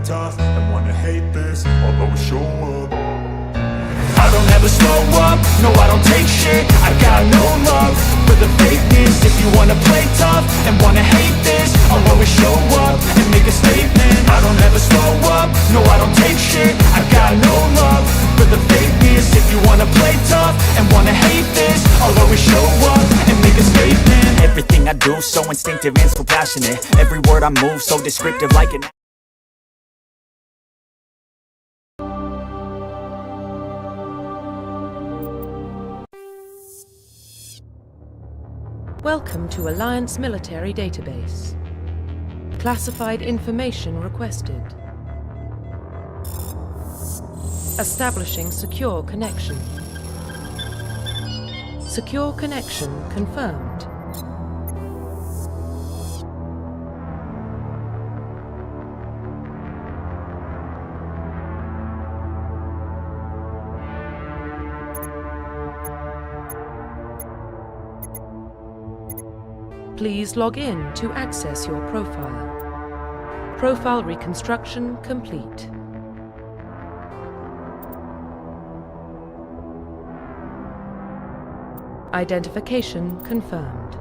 tough and wanna hate this, I'll always show up. I don't ever slow up, no I don't take shit. I got no love for the fakeness. If you wanna play tough and wanna hate this, I'll always show up and make a statement. I don't ever slow up, no I don't take shit. I got no love for the fakeness. If you wanna play tough and wanna hate this, I'll always show up and make a statement. Everything I do so instinctive and so passionate. Every word I move so descriptive like an Welcome to Alliance Military Database. Classified information requested. Establishing secure connection. Secure connection confirmed. Please log in to access your profile. Profile reconstruction complete. Identification confirmed.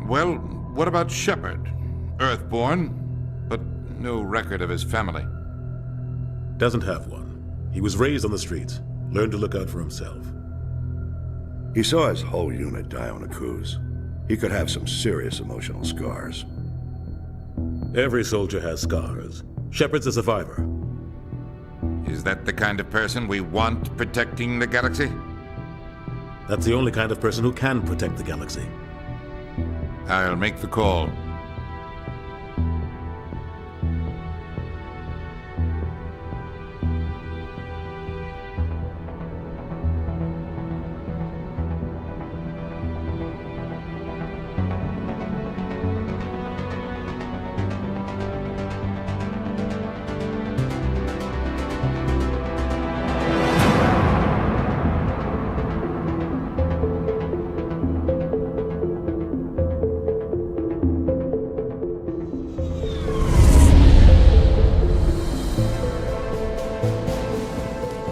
Well, what about Shepard? Earthborn, but no record of his family. Doesn't have one. He was raised on the streets, learned to look out for himself. He saw his whole unit die on a cruise. He could have some serious emotional scars. Every soldier has scars. Shepard's a survivor. Is that the kind of person we want protecting the galaxy? That's the only kind of person who can protect the galaxy. I'll make the call.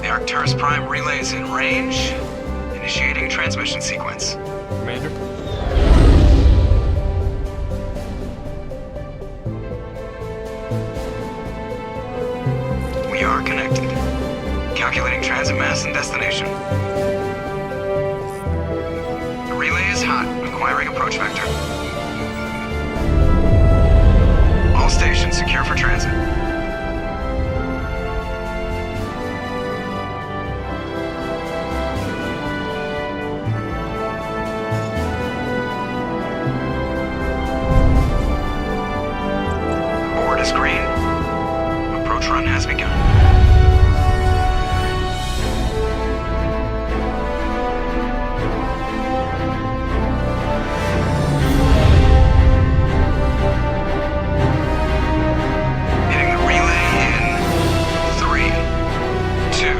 Arcturus Prime relay is in range. Initiating transmission sequence. Commander? We are connected. Calculating transit mass and destination. The relay is hot, acquiring approach vector. All stations secure for transit. Green. Approach run has begun. Hitting the relay in 3, 2,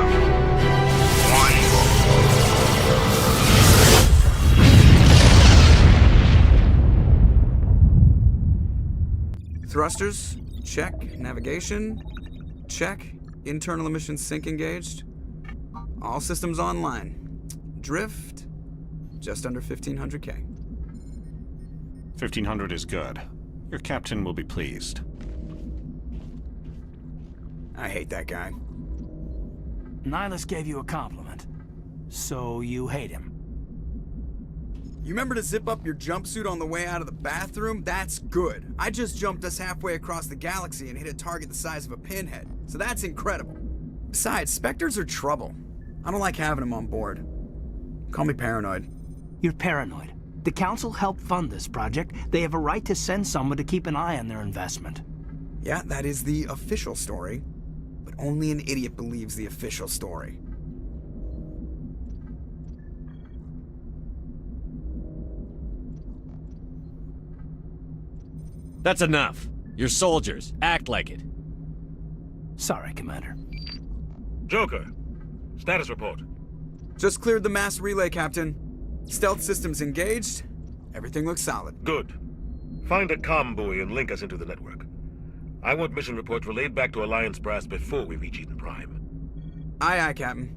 1. Thrusters. Check. Navigation. Check. Internal emissions sync engaged. All systems online. Drift. Just under 1500K. 1500 is good. Your captain will be pleased. I hate that guy. Nihilus gave you a compliment. So you hate him. You remember to zip up your jumpsuit on the way out of the bathroom? That's good. I just jumped us halfway across the galaxy and hit a target the size of a pinhead. So that's incredible. Besides, Spectres are trouble. I don't like having them on board. Call me paranoid. You're paranoid. The Council helped fund this project. They have a right to send someone to keep an eye on their investment. Yeah, that is the official story. But only an idiot believes the official story. That's enough. You're soldiers. Act like it. Sorry, Commander. Joker, status report. Just cleared the mass relay, Captain. Stealth systems engaged. Everything looks solid. Good. Find a comm buoy and link us into the network. I want mission reports relayed back to Alliance brass before we reach Eden Prime. Aye, aye, Captain.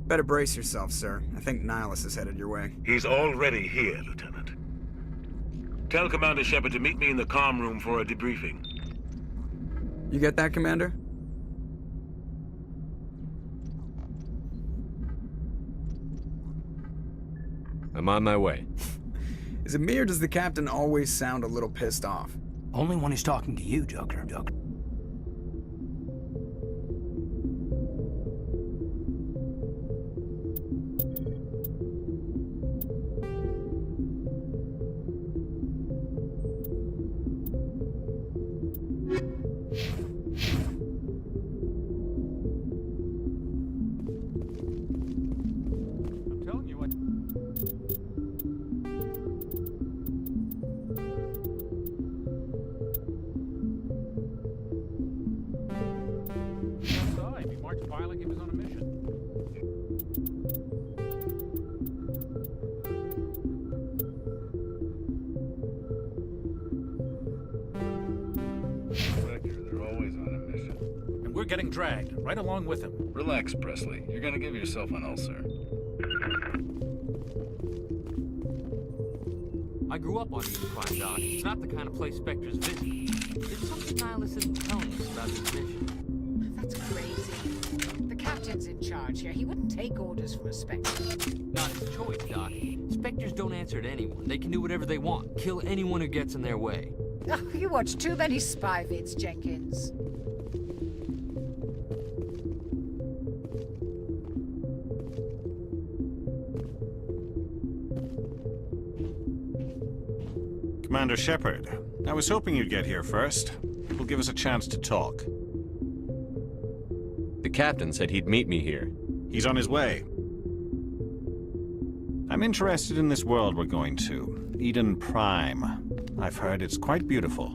Better brace yourself, sir. I think Nihilus is headed your way. He's already here, Lieutenant. Tell Commander Shepard to meet me in the comm room for a debriefing. You get that, Commander? I'm on my way. Is it me or does the Captain always sound a little pissed off? Only when he's talking to you, Joker. I'm telling you what. Outside, he marched by like he was on a mission. They're always on a mission. And we're getting dragged, right along with him. Relax, Presley. You're gonna give yourself an ulcer. I grew up on Eden Prime, Doc. It's not the kind of place Spectres visit. There's something Nihilus isn't telling us about this mission. That's crazy. The Captain's in charge here. He wouldn't take orders from a Spectre. Not his choice, Doc. Spectres don't answer to anyone. They can do whatever they want. Kill anyone who gets in their way. Oh, you watch too many spy vids, Jenkins. Commander Shepard, I was hoping you'd get here first. It will give us a chance to talk. The captain said he'd meet me here. He's on his way. I'm interested in this world we're going to, Eden Prime. I've heard it's quite beautiful.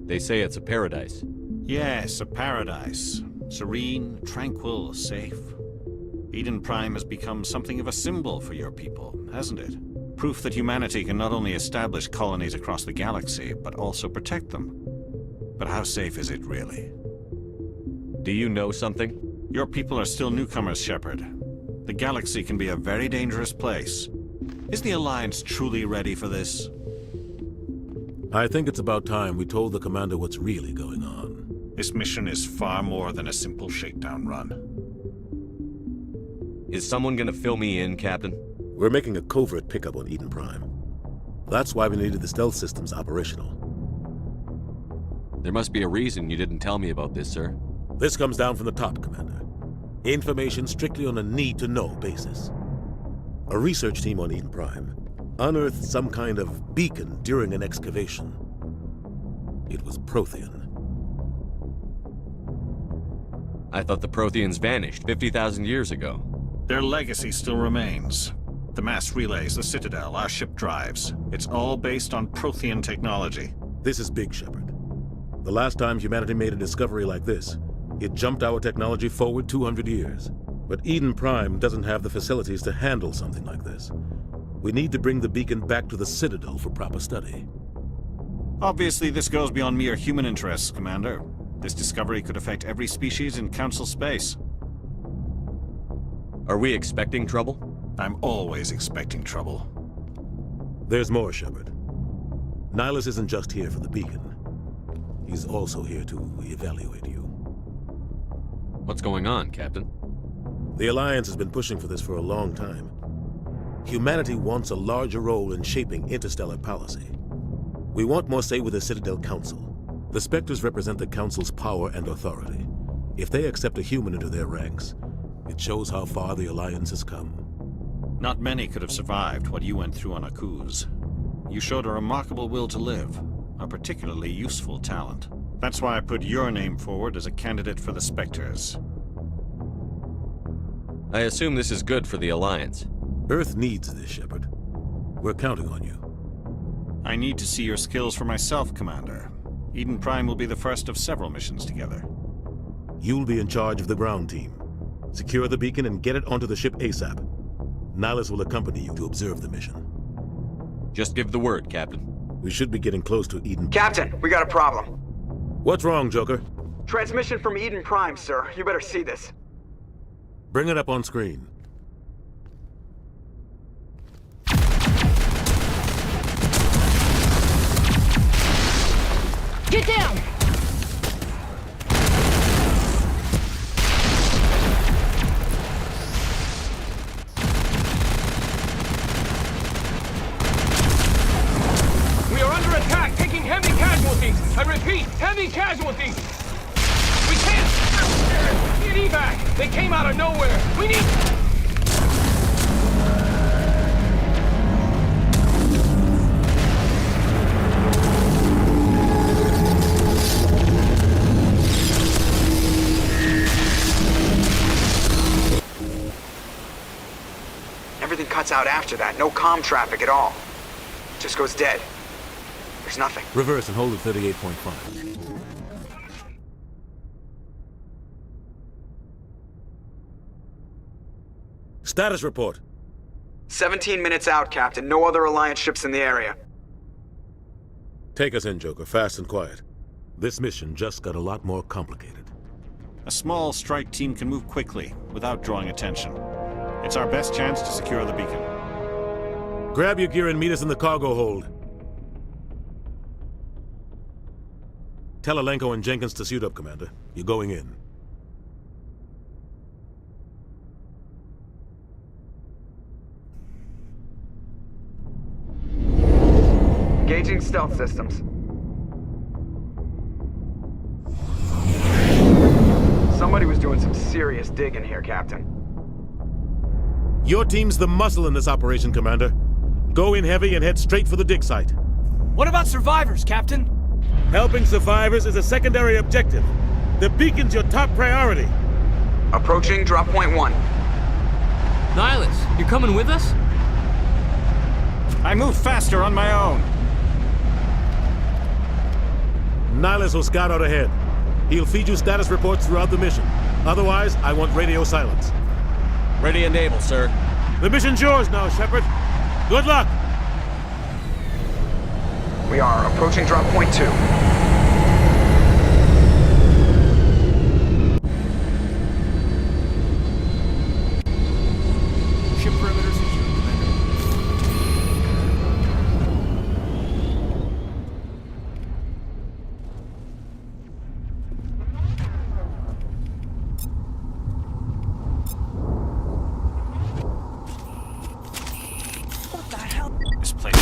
They say it's a paradise. Yes, a paradise. Serene, tranquil, safe. Eden Prime has become something of a symbol for your people, hasn't it? Proof that humanity can not only establish colonies across the galaxy, but also protect them. But how safe is it, really? Do you know something? Your people are still newcomers, Shepard. The galaxy can be a very dangerous place. Is the Alliance truly ready for this? I think it's about time we told the Commander what's really going on. This mission is far more than a simple shakedown run. Is someone gonna fill me in, Captain? We're making a covert pickup on Eden Prime. That's why we needed the stealth systems operational. There must be a reason you didn't tell me about this, sir. This comes down from the top, Commander. Information strictly on a need-to-know basis. A research team on Eden Prime unearthed some kind of beacon during an excavation. It was Prothean. I thought the Protheans vanished 50,000 years ago. Their legacy still remains. The mass relays, the Citadel, our ship drives. It's all based on Prothean technology. This is big, Shepard. The last time humanity made a discovery like this, it jumped our technology forward 200 years. But Eden Prime doesn't have the facilities to handle something like this. We need to bring the beacon back to the Citadel for proper study. Obviously, this goes beyond mere human interests, Commander. This discovery could affect every species in Council space. Are we expecting trouble? I'm always expecting trouble. There's more, Shepard. Nihilus isn't just here for the beacon. He's also here to evaluate you. What's going on, Captain? The Alliance has been pushing for this for a long time. Humanity wants a larger role in shaping interstellar policy. We want more say with the Citadel Council. The Spectres represent the Council's power and authority. If they accept a human into their ranks, it shows how far the Alliance has come. Not many could have survived what you went through on Akuz. You showed a remarkable will to live, a particularly useful talent. That's why I put your name forward as a candidate for the Spectres. I assume this is good for the Alliance. Earth needs this, Shepard. We're counting on you. I need to see your skills for myself, Commander. Eden Prime will be the first of several missions together. You'll be in charge of the ground team. Secure the beacon and get it onto the ship ASAP. Nihilus will accompany you to observe the mission. Just give the word, Captain. We should be getting close to Eden. Captain, we got a problem. What's wrong, Joker? Transmission from Eden Prime, sir. You better see this. Bring it up on screen. Get down! We are under attack, taking heavy casualties. I repeat, heavy casualties. We can't get evac. They came out of nowhere. We need... Everything cuts out after that. No comm traffic at all. Just goes dead. There's nothing. Reverse and hold at 38.5. Status report. 17 minutes out, Captain. No other Alliance ships in the area. Take us in, Joker, fast and quiet. This mission just got a lot more complicated. A small strike team can move quickly, without drawing attention. It's our best chance to secure the beacon. Grab your gear and meet us in the cargo hold. Tell Alenko and Jenkins to suit up, Commander. You're going in. Engaging stealth systems. Somebody was doing some serious digging here, Captain. Your team's the muscle in this operation, Commander. Go in heavy and head straight for the dig site. What about survivors, Captain? Helping survivors is a secondary objective. The beacon's your top priority. Approaching drop point 1. Nihilus, you're coming with us? I move faster on my own. Nihilus will scout out ahead. He'll feed you status reports throughout the mission. Otherwise, I want radio silence. Ready and able, sir. The mission's yours now, Shepard. Good luck! We are approaching drop point 2. Ship perimeter secure, Commander. What the hell? This place.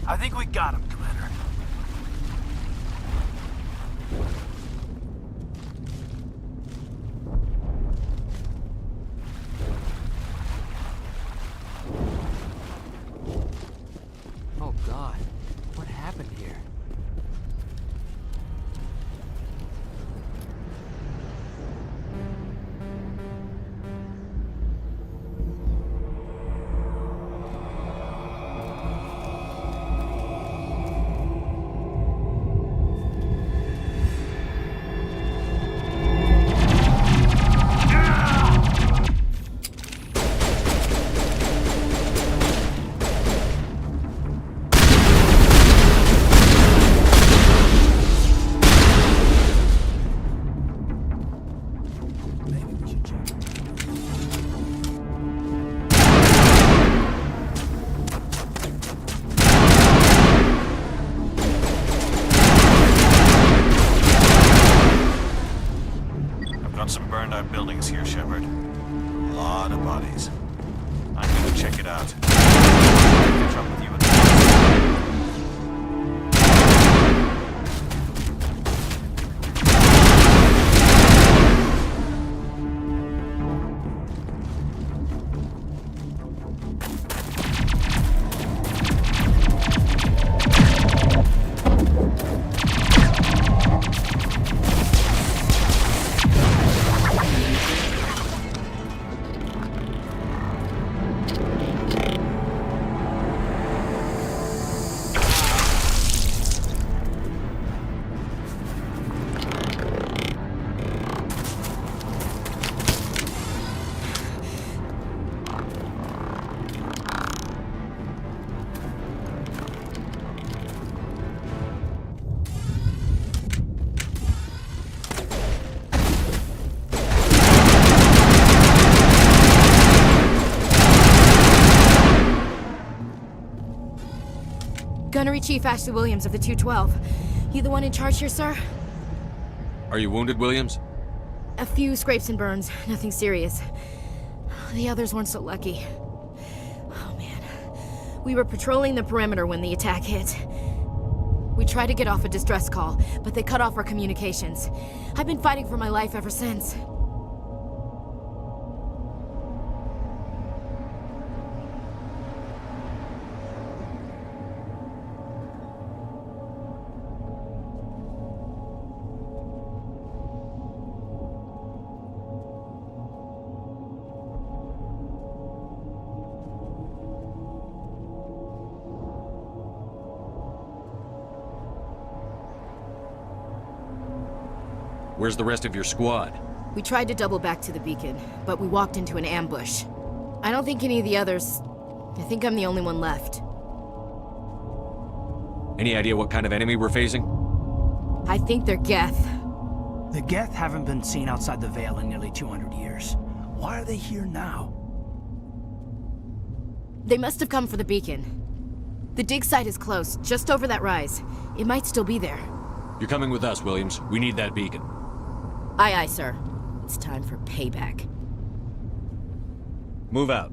I think we got him, Commander. Oh God, what happened here? Some burned out buildings here, Shepard. A lot of bodies. I'm gonna check it out. I'll catch up with you at the Gunnery Chief Ashley Williams of the 212. You the one in charge here, sir? Are you wounded, Williams? A few scrapes and burns, nothing serious. The others weren't so lucky. Oh man. We were patrolling the perimeter when the attack hit. We tried to get off a distress call, but they cut off our communications. I've been fighting for my life ever since. Where's the rest of your squad? We tried to double back to the beacon, but we walked into an ambush. I don't think any of the others... I think I'm the only one left. Any idea what kind of enemy we're facing? I think they're 𝐏𝐻. The 𝐏𝐻 haven't been seen outside the Veil in nearly 200 years. Why are they here now? They must have come for the beacon. The dig site is close, just over that rise. It might still be there. You're coming with us, Williams. We need that beacon. Aye, aye, sir. It's time for payback. Move out.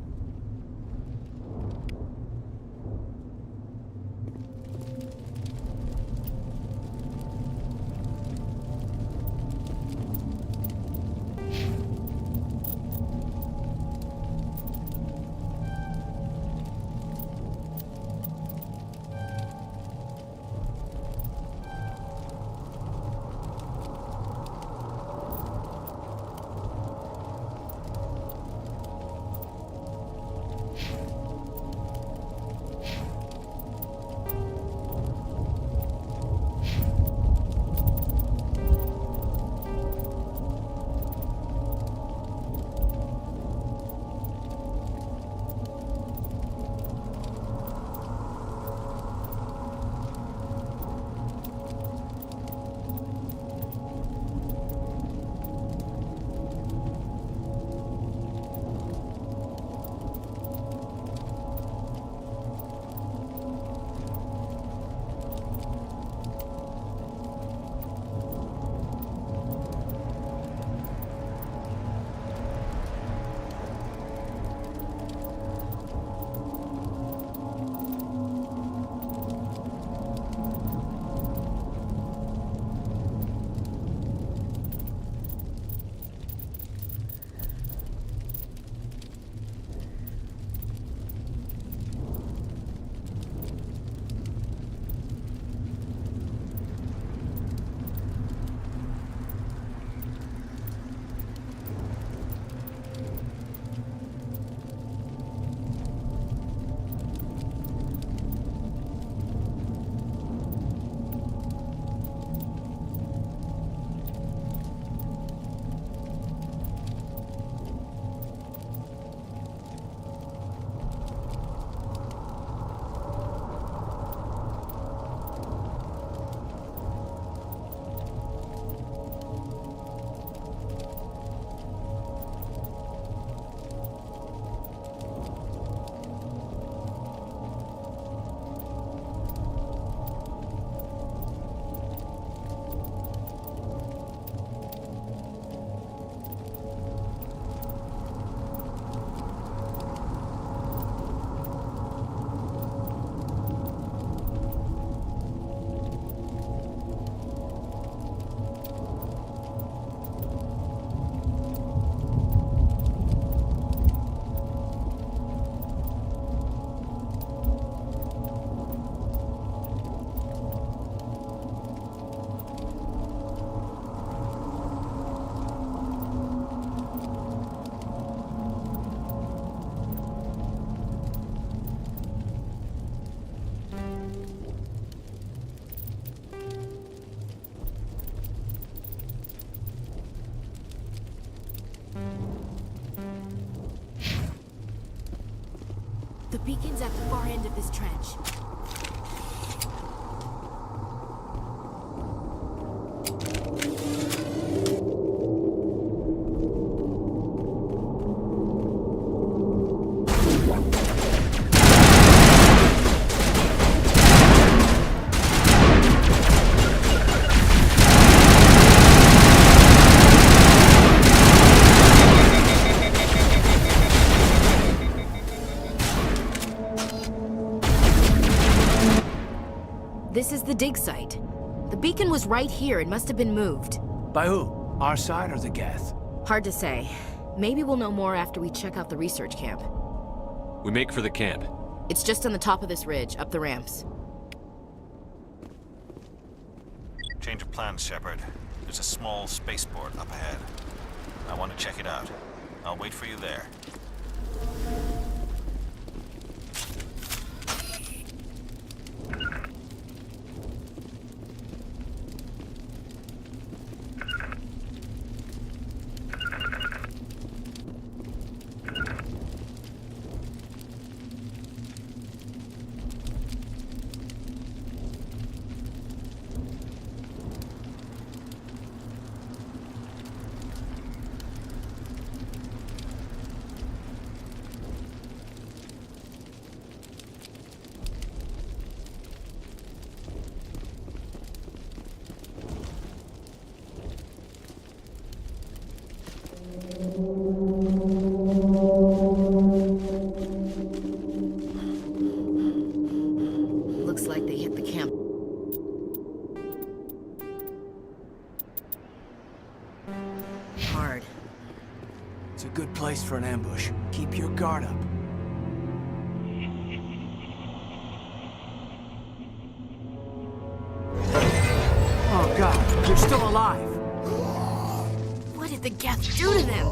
The beacon's at the far end of this trench. the dig site. The beacon was right here. It must have been moved. By who? Our side or the Geth? Hard to say. Maybe we'll know more after we check out the research camp. We make for the camp. It's just on the top of this ridge, up the ramps. Change of plans, Shepard. There's a small spaceport up ahead. I want to check it out. I'll wait for you there. Looks like they hit the camp. Hard. It's a good place for an ambush. Keep your guard up. Oh God, you're still alive! What did the Geth do to them?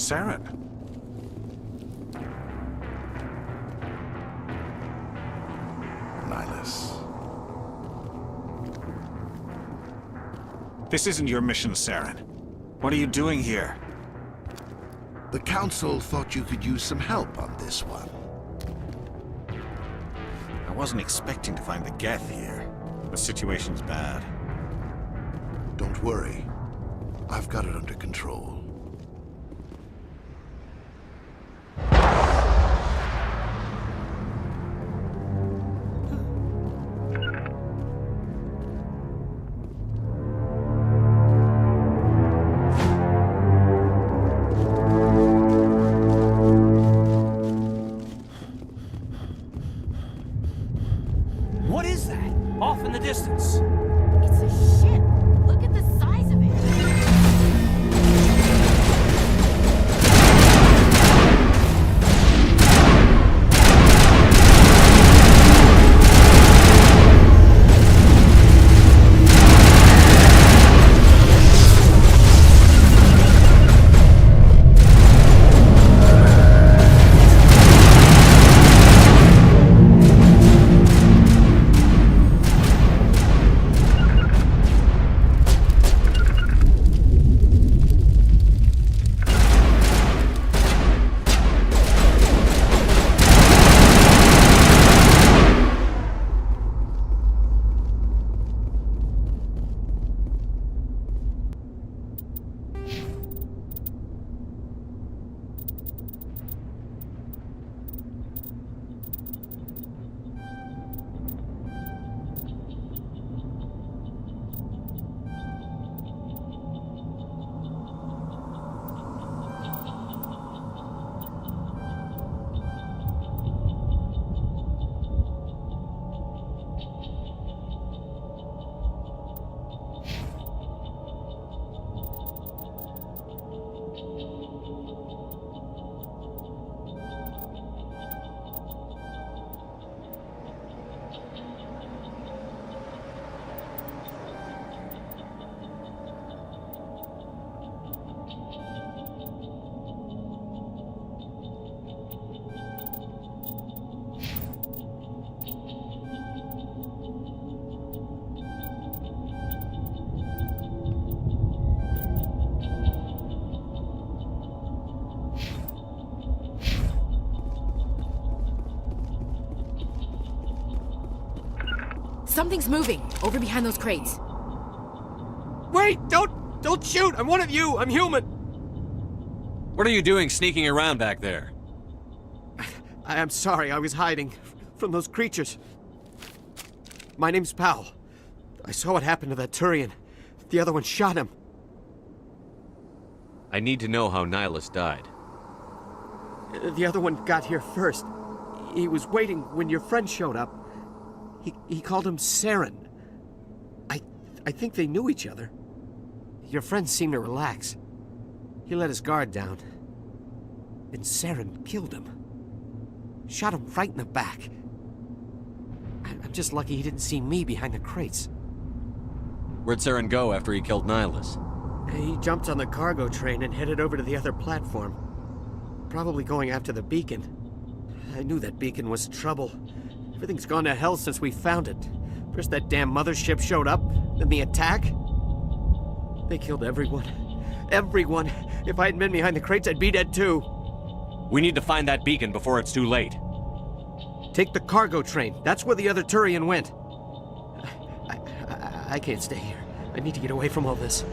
Saren. Nihilus. This isn't your mission, Saren. What are you doing here? The Council thought you could use some help on this one. I wasn't expecting to find the Geth here. The situation's bad. Don't worry. I've got it under control. What is that? Off in the distance. It's a ship. Look at the size of it. Something's moving over behind those crates. Wait! Don't shoot! I'm one of you! I'm human! What are you doing sneaking around back there? I'm sorry, I was hiding from those creatures. My name's Powell. I saw what happened to that Turian. The other one shot him. I need to know how Nihilus died. The other one got here first. He was waiting when your friend showed up. He called him Saren. I think they knew each other. Your friend seemed to relax. He let his guard down. And Saren killed him. Shot him right in the back. I'm just lucky he didn't see me behind the crates. Where'd Saren go after he killed Nihilus? He jumped on the cargo train and headed over to the other platform. Probably going after the beacon. I knew that beacon was trouble. Everything's gone to hell since we found it. First that damn mothership showed up, then the attack. They killed everyone. Everyone. If I hadn't been behind the crates, I'd be dead too. We need to find that beacon before it's too late. Take the cargo train. That's where the other Turian went. I can't stay here. I need to get away from all this.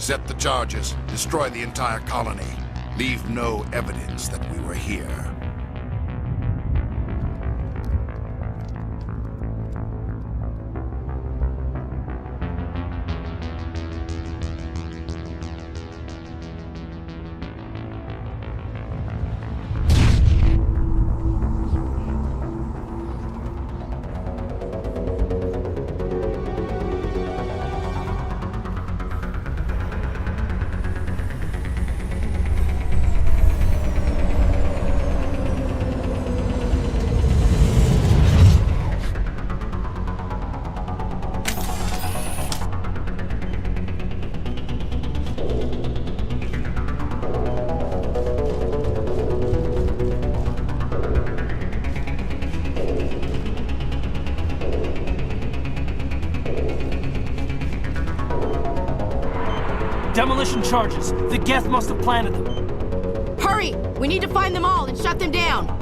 Set the charges. Destroy the entire colony. Leave no evidence that we were here. Demolition charges. The Geth must have planted them. Hurry! We need to find them all and shut them down.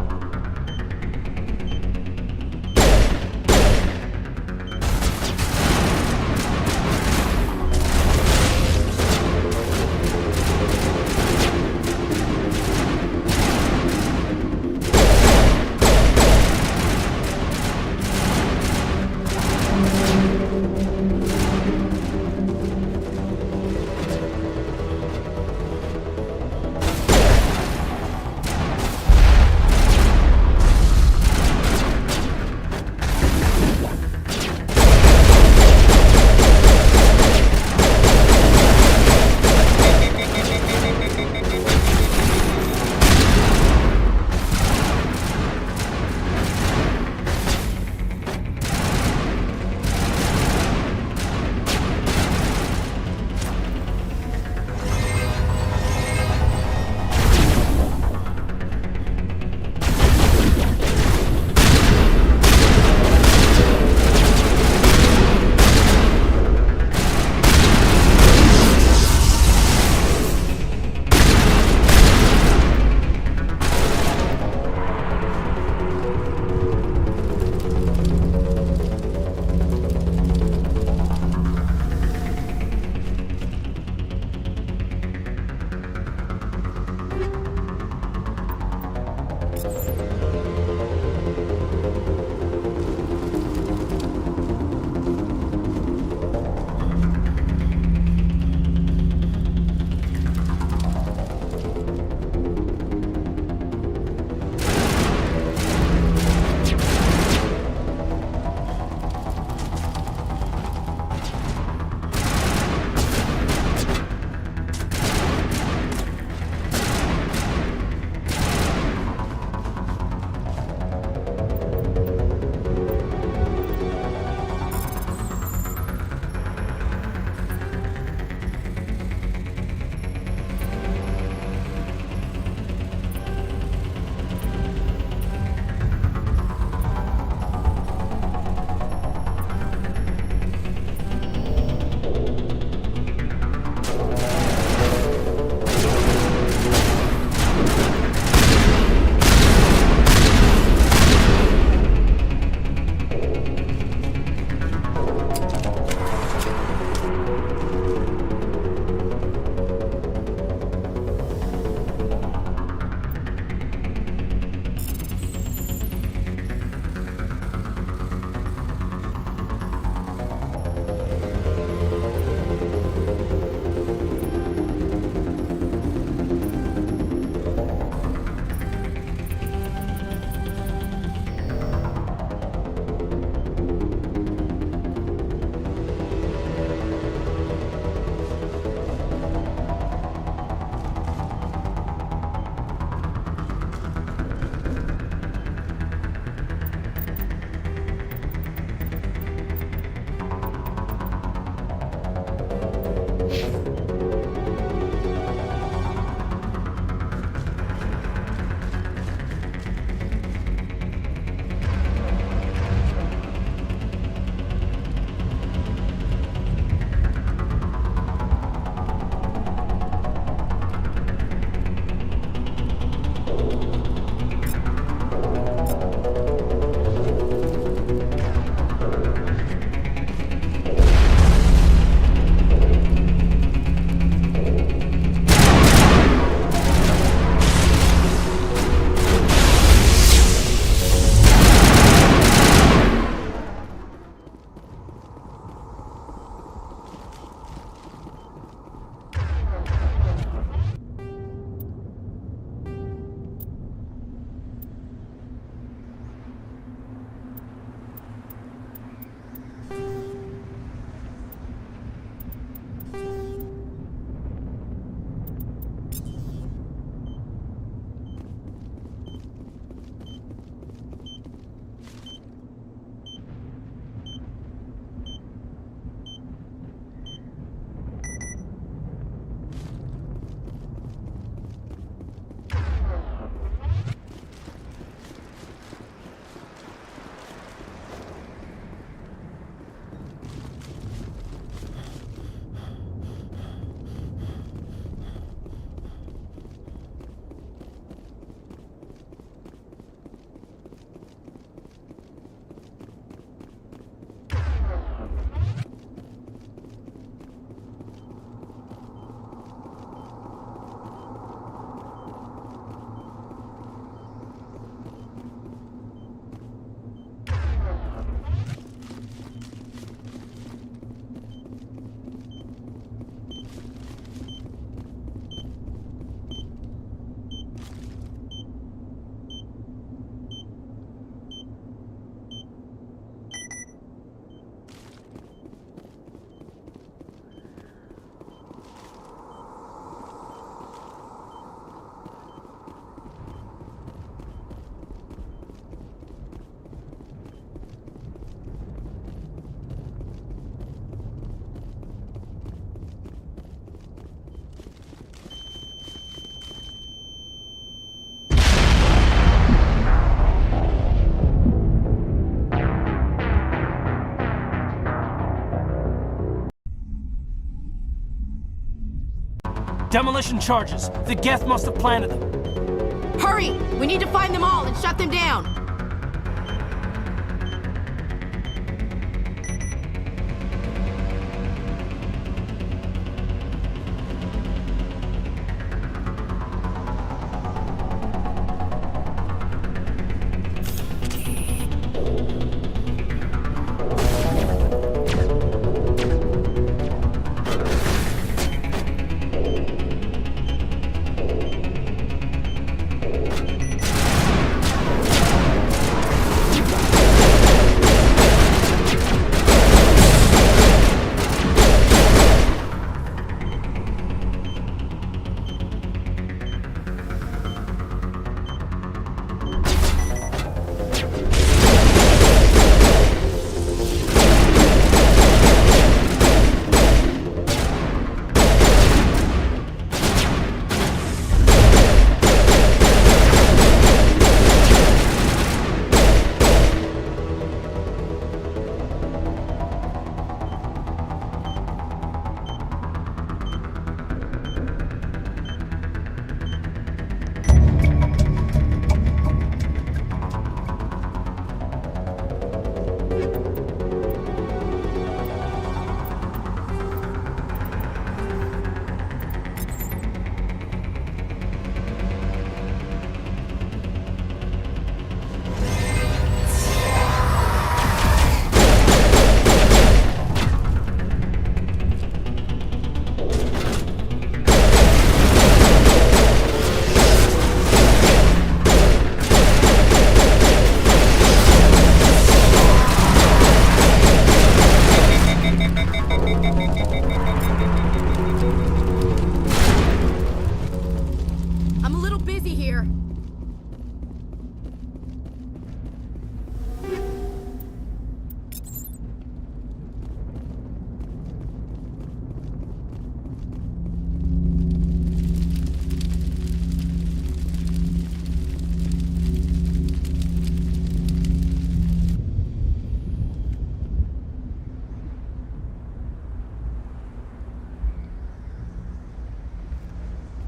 Demolition charges. The Geth must have planted them. Hurry! We need to find them all and shut them down!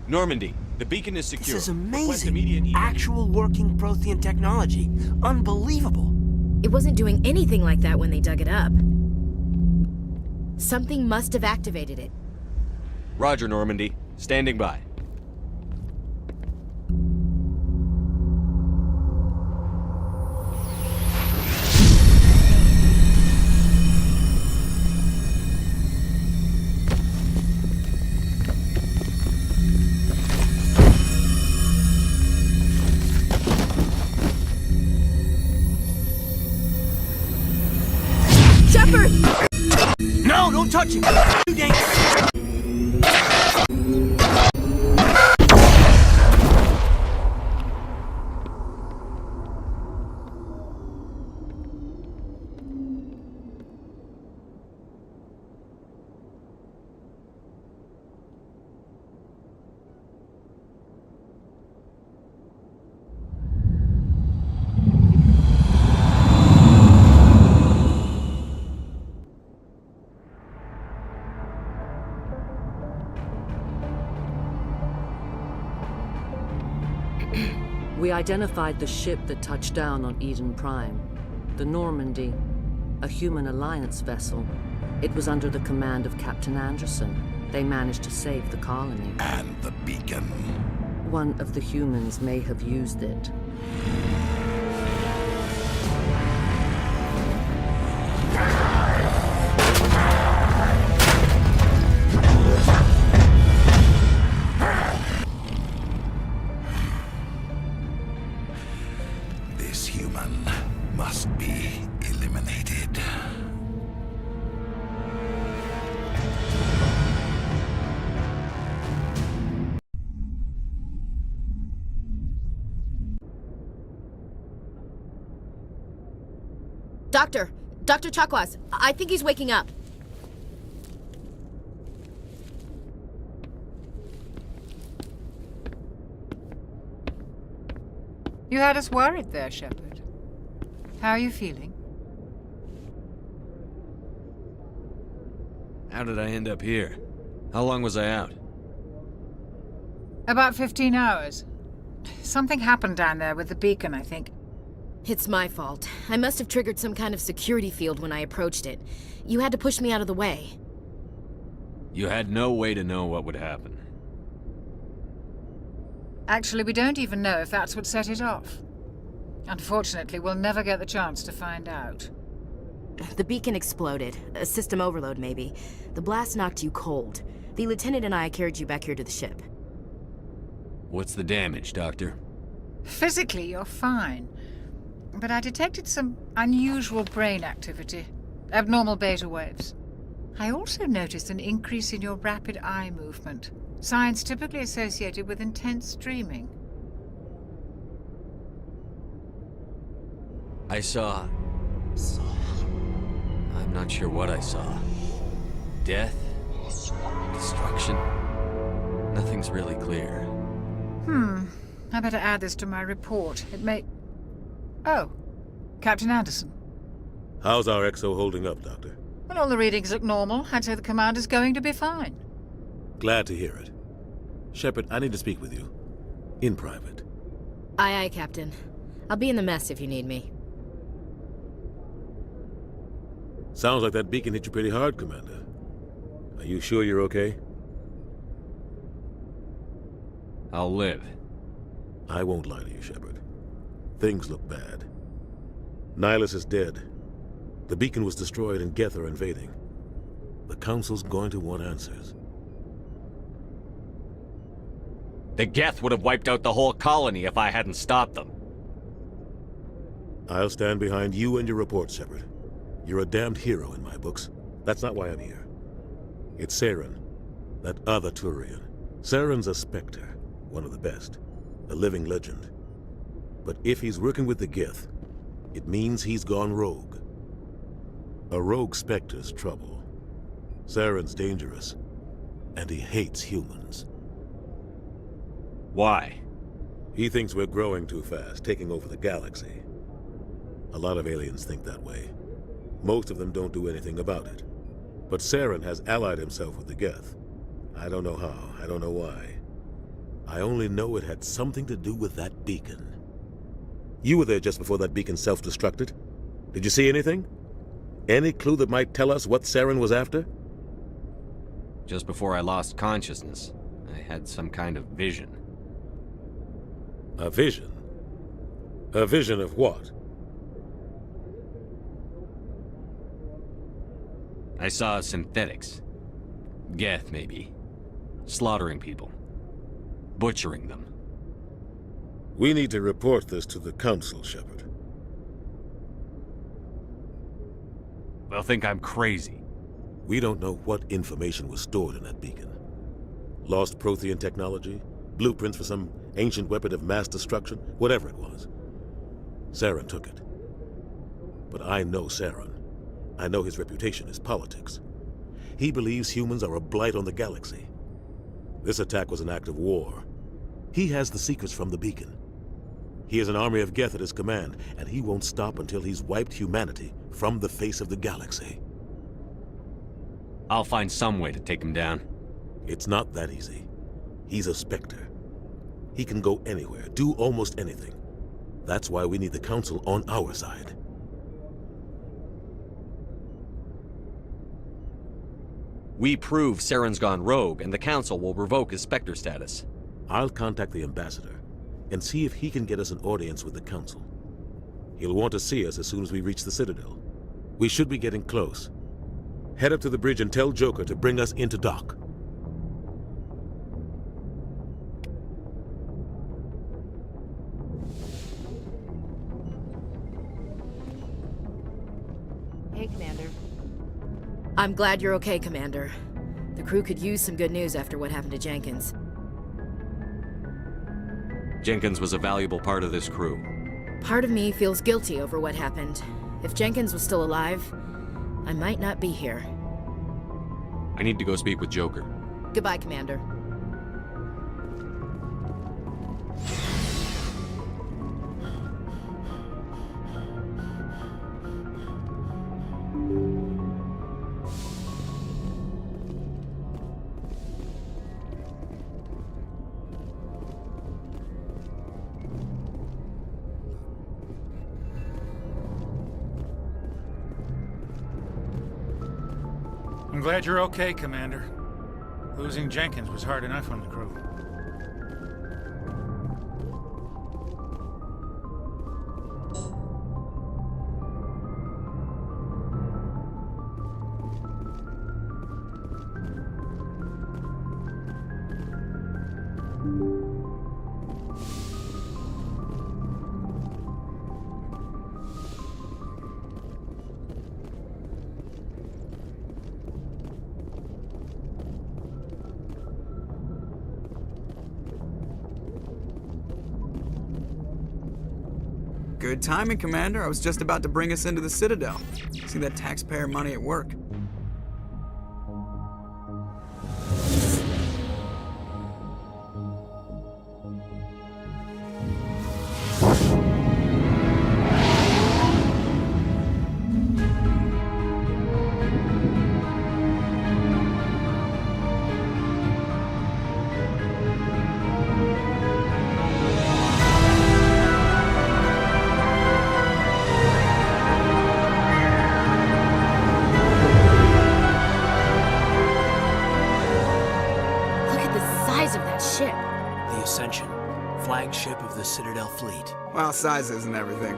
Normandy, the beacon is secure. This is amazing. Actual working Prothean technology. Unbelievable. It wasn't doing anything like that when they dug it up. Something must have activated it. Roger, Normandy. Standing by. No, don't touch him! Too dangerous! We identified the ship that touched down on Eden Prime. The Normandy, a human alliance vessel. It was under the command of Captain Anderson. They managed to save the colony. And the beacon. One of the humans may have used it. This human must be eliminated. Dr. Chakwas, I think he's waking up. You had us worried there, Shepard. How are you feeling? How did I end up here? How long was I out? About 15 hours. Something happened down there with the beacon, I think. It's my fault. I must have triggered some kind of security field when I approached it. You had to push me out of the way. You had no way to know what would happen. Actually, we don't even know if that's what set it off. Unfortunately, we'll never get the chance to find out. The beacon exploded. A system overload, maybe. The blast knocked you cold. The lieutenant and I carried you back here to the ship. What's the damage, Doctor? Physically, you're fine. But I detected some unusual brain activity. Abnormal beta waves. I also noticed an increase in your rapid eye movement. Signs typically associated with intense dreaming. I saw... I'm not sure what I saw. Death? Destruction? Nothing's really clear. I better add this to my report. It may... Oh, Captain Anderson. How's our XO holding up, Doctor? Well, all the readings look normal. I'd say the commander's going to be fine. Glad to hear it. Shepard, I need to speak with you. In private. Aye, aye, Captain. I'll be in the mess if you need me. Sounds like that beacon hit you pretty hard, Commander. Are you sure you're okay? I'll live. I won't lie to you, Shepard. Things look bad. Nihilus is dead. The beacon was destroyed and 𝐏𝐫 are invading. The Council's going to want answers. The 𝐏𝐻 would have wiped out the whole colony if I hadn't stopped them. I'll stand behind you and your report, Shepard. You're a damned hero in my books. That's not why I'm here. It's Saren, that other Turian. Saren's a Spectre, one of the best, a living legend. But if he's working with the 𝐏𝐫, it means he's gone rogue. A rogue Spectre's trouble. Saren's dangerous, and he hates humans. Why? He thinks we're growing too fast, taking over the galaxy. A lot of aliens think that way. Most of them don't do anything about it. But Saren has allied himself with the 𝐏𝐫. I don't know how, I don't know why. I only know it had something to do with that beacon. You were there just before that beacon self-destructed. Did you see anything? Any clue that might tell us what Saren was after? Just before I lost consciousness, I had some kind of vision. A vision? A vision of what? I saw synthetics. 𝐏𝐻, maybe. Slaughtering people. Butchering them. We need to report this to the Council, Shepard. They'll think I'm crazy. We don't know what information was stored in that beacon. Lost Prothean technology? Blueprints for some ancient weapon of mass destruction? Whatever it was. Saren took it. But I know Saren. I know his reputation is politics. He believes humans are a blight on the galaxy. This attack was an act of war. He has the secrets from the beacon. He has an army of 𝐏𝐻 at his command, and he won't stop until he's wiped humanity from the face of the galaxy. I'll find some way to take him down. It's not that easy. He's a Spectre. He can go anywhere, do almost anything. That's why we need the Council on our side. We prove Saren's gone rogue, and the Council will revoke his Spectre status. I'll contact the Ambassador and see if he can get us an audience with the Council. He'll want to see us as soon as we reach the Citadel. We should be getting close. Head up to the bridge and tell Joker to bring us into dock. Hey, Commander. I'm glad you're okay, Commander. The crew could use some good news after what happened to Jenkins. Jenkins was a valuable part of this crew. Part of me feels guilty over what happened. If Jenkins was still alive, I might not be here. I need to go speak with Joker. Goodbye, Commander. I'm glad you're okay, Commander. Losing Jenkins was hard enough on the crew. Good timing, Commander. I was just about to bring us into the Citadel. See that taxpayer money at work. Citadel fleet. Well, size isn't everything.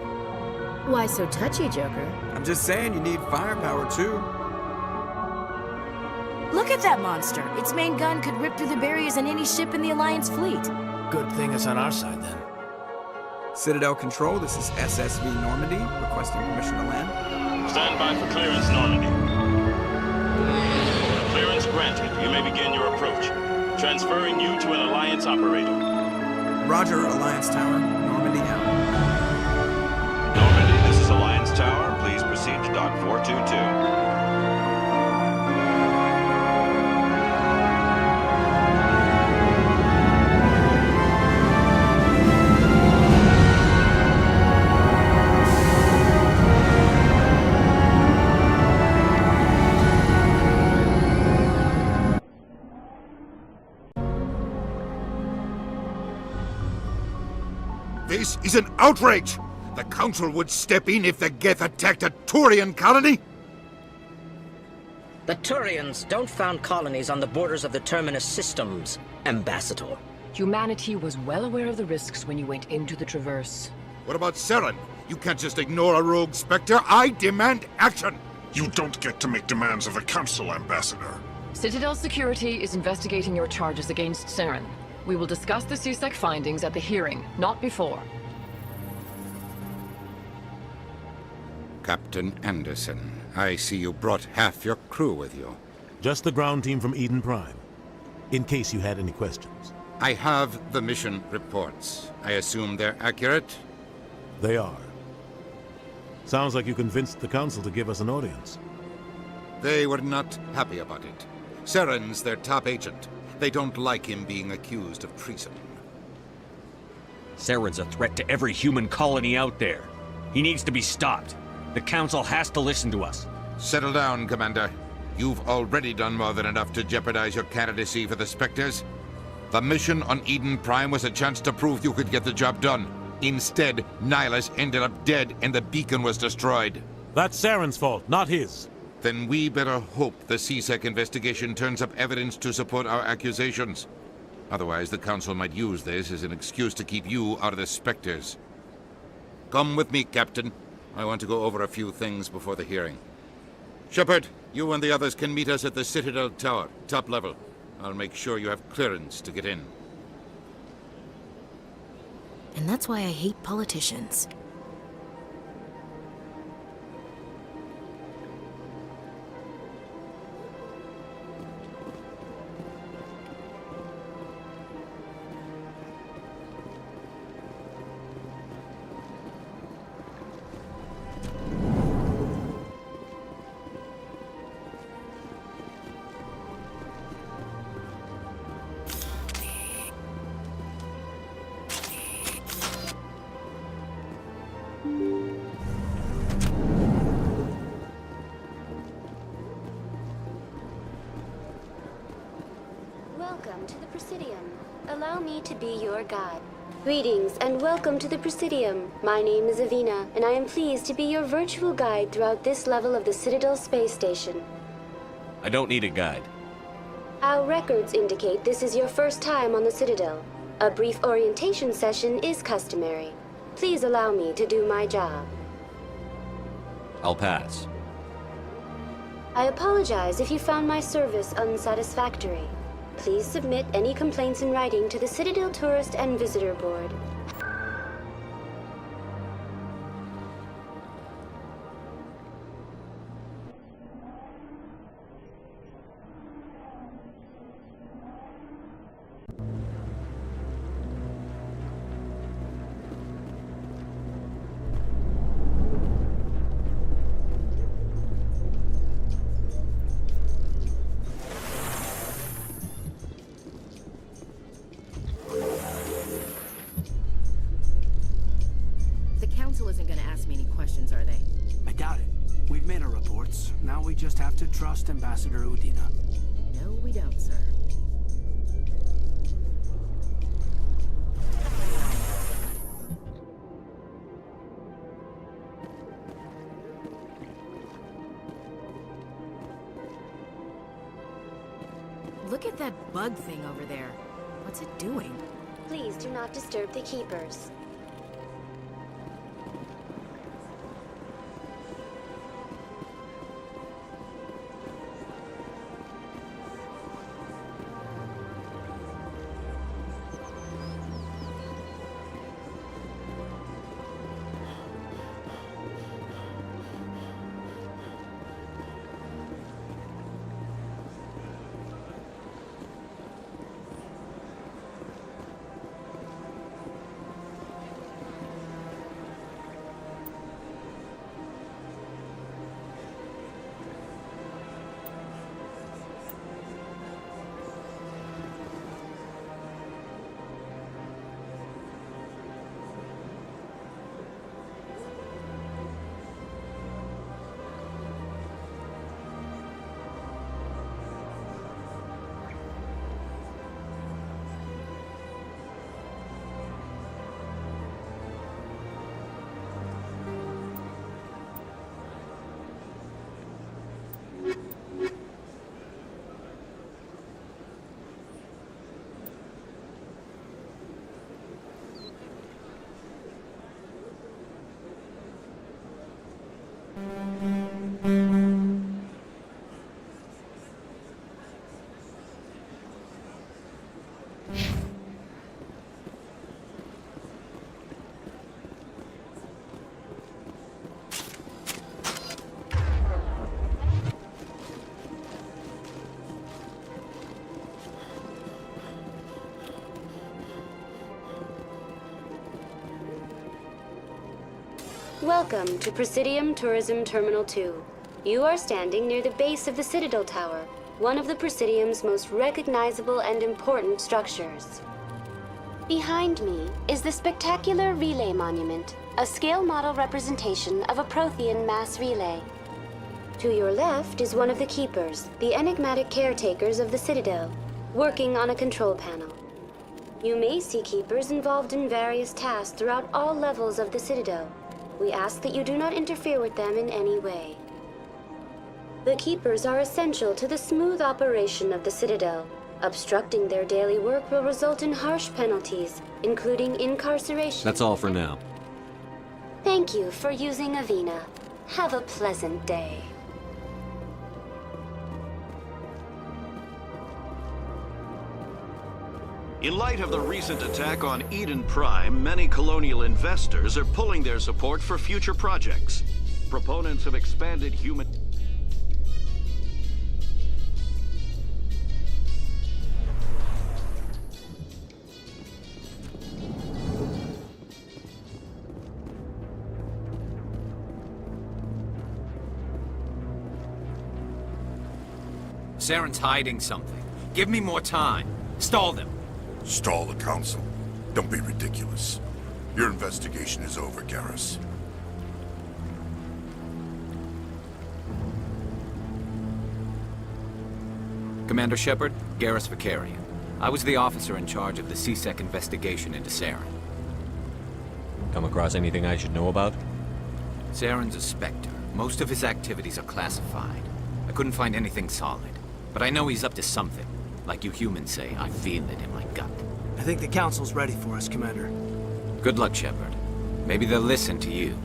Why so touchy, Joker? I'm just saying you need firepower, too. Look at that monster! Its main gun could rip through the barriers in any ship in the Alliance fleet. Good thing it's on our side, then. Citadel Control, this is SSV Normandy, requesting permission to land. Stand by for clearance, Normandy. Clearance granted. You may begin your approach. Transferring you to an Alliance operator. Roger, Alliance Tower. Normandy out. Normandy, this is Alliance Tower. Please proceed to Dock 422. This is an outrage! The Council would step in if the Geth attacked a Turian colony? The Turians don't found colonies on the borders of the Terminus systems, Ambassador. Humanity was well aware of the risks when you went into the Traverse. What about Saren? You can't just ignore a rogue Spectre. I demand action! You don't get to make demands of the Council, Ambassador. Citadel Security is investigating your charges against Saren. We will discuss the CSEC findings at the hearing, not before. Captain Anderson, I see you brought half your crew with you. Just the ground team from Eden Prime, in case you had any questions. I have the mission reports. I assume they're accurate? They are. Sounds like you convinced the Council to give us an audience. They were not happy about it. Saren's their top agent. They don't like him being accused of treason. Saren's a threat to every human colony out there. He needs to be stopped. The Council has to listen to us. Settle down, Commander. You've already done more than enough to jeopardize your candidacy for the Spectres. The mission on Eden Prime was a chance to prove you could get the job done. Instead, Nihilus ended up dead and the beacon was destroyed. That's Saren's fault, not his. Then we better hope the CSEC investigation turns up evidence to support our accusations. Otherwise, the Council might use this as an excuse to keep you out of the Spectres. Come with me, Captain. I want to go over a few things before the hearing. Shepard, you and the others can meet us at the Citadel Tower, top level. I'll make sure you have clearance to get in. And that's why I hate politicians. Welcome to the Presidium. Allow me to be your guide. Greetings and welcome to the Presidium. My name is Avina, and I am pleased to be your virtual guide throughout this level of the Citadel space station. I don't need a guide. Our records indicate this is your first time on the Citadel. A brief orientation session is customary. Please allow me to do my job. I'll pass. I apologize if you found my service unsatisfactory. Please submit any complaints in writing to the Citadel Tourist and Visitor Board. Isn't gonna ask me any questions, are they? I doubt it. We've made our reports. Now we just have to trust Ambassador Udina. No, we don't, sir. Look at that bug thing over there. What's it doing? Please do not disturb the keepers. Welcome to Presidium Tourism Terminal 2. You are standing near the base of the Citadel Tower, one of the Presidium's most recognizable and important structures. Behind me is the spectacular relay monument, a scale model representation of a Prothean mass relay. To your left is one of the keepers, the enigmatic caretakers of the Citadel, working on a control panel. You may see keepers involved in various tasks throughout all levels of the Citadel. We ask that you do not interfere with them in any way. The keepers are essential to the smooth operation of the Citadel. Obstructing their daily work will result in harsh penalties, including incarceration. That's all for now. Thank you for using Avina. Have a pleasant day. In light of the recent attack on Eden Prime, many colonial investors are pulling their support for future projects. Proponents of expanded human... Saren's hiding something. Give me more time. Stall them. Stall the Council? Don't be ridiculous. Your investigation is over, Garrus. Commander Shepard, Garrus Vakarian. I was the officer in charge of the C-Sec investigation into Saren. Come across anything I should know about? Saren's a Spectre. Most of his activities are classified. I couldn't find anything solid. But I know he's up to something. Like you humans say, I feel it in my gut. I think the Council's ready for us, Commander. Good luck, Shepard. Maybe they'll listen to you.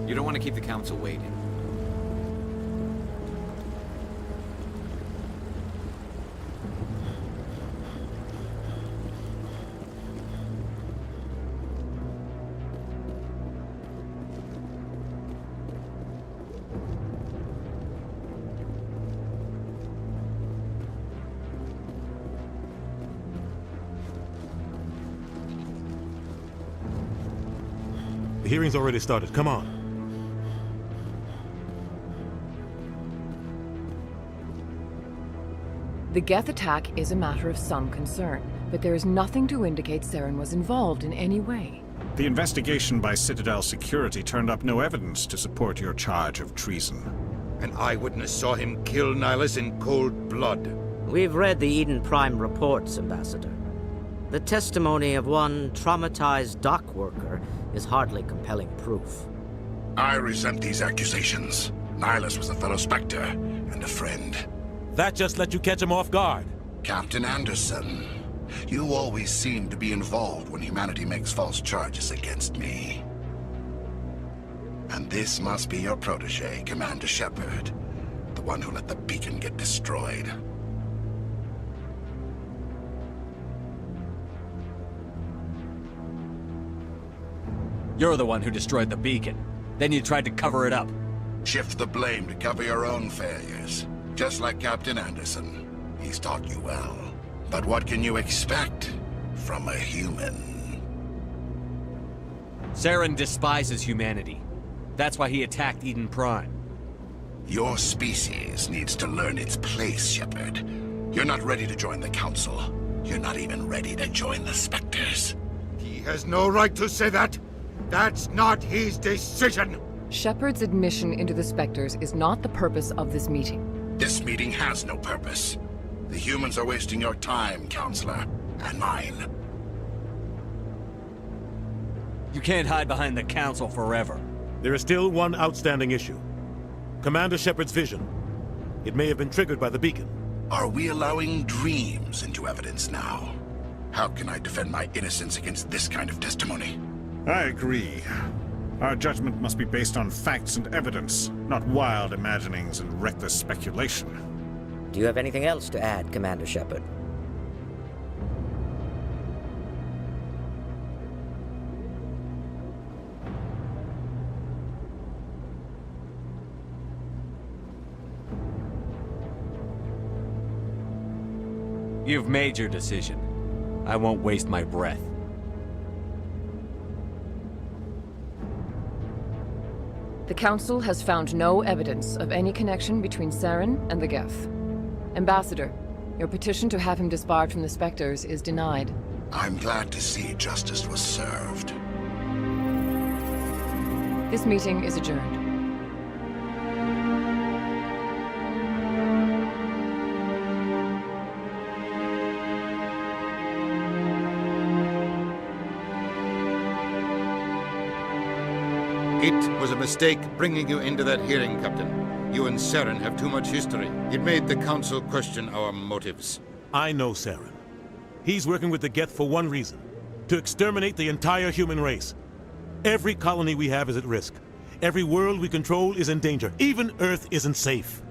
You don't want to keep the Council waiting. The hearing's already started. Come on. The Geth attack is a matter of some concern, but there is nothing to indicate Saren was involved in any way. The investigation by Citadel Security turned up no evidence to support your charge of treason. An eyewitness saw him kill Nihilus in cold blood. We've read the Eden Prime reports, Ambassador. The testimony of one traumatized dock worker is hardly compelling proof. I resent these accusations. Nihilus was a fellow Spectre and a friend. That just let you catch him off guard. Captain Anderson, you always seem to be involved when humanity makes false charges against me. And this must be your protege, Commander Shepard, the one who let the beacon get destroyed. You're the one who destroyed the beacon. Then you tried to cover it up. Shift the blame to cover your own failures. Just like Captain Anderson. He's taught you well. But what can you expect from a human? Saren despises humanity. That's why he attacked Eden Prime. Your species needs to learn its place, Shepard. You're not ready to join the Council. You're not even ready to join the Spectres. He has no right to say that. That's not his decision. Shepard's admission into the Spectres is not the purpose of this meeting. This meeting has no purpose. The humans are wasting your time, Counselor, and mine. You can't hide behind the Council forever. There is still one outstanding issue. Commander Shepard's vision. It may have been triggered by the beacon. Are we allowing dreams into evidence now? How can I defend my innocence against this kind of testimony? I agree. Our judgment must be based on facts and evidence, not wild imaginings and reckless speculation. Do you have anything else to add, Commander Shepard? You've made your decision. I won't waste my breath. The Council has found no evidence of any connection between Saren and the Geth. Ambassador, your petition to have him disbarred from the Spectres is denied. I'm glad to see justice was served. This meeting is adjourned. It was a mistake bringing you into that hearing, Captain. You and Saren have too much history. It made the Council question our motives. I know Saren. He's working with the Geth for one reason. To exterminate the entire human race. Every colony we have is at risk. Every world we control is in danger. Even Earth isn't safe.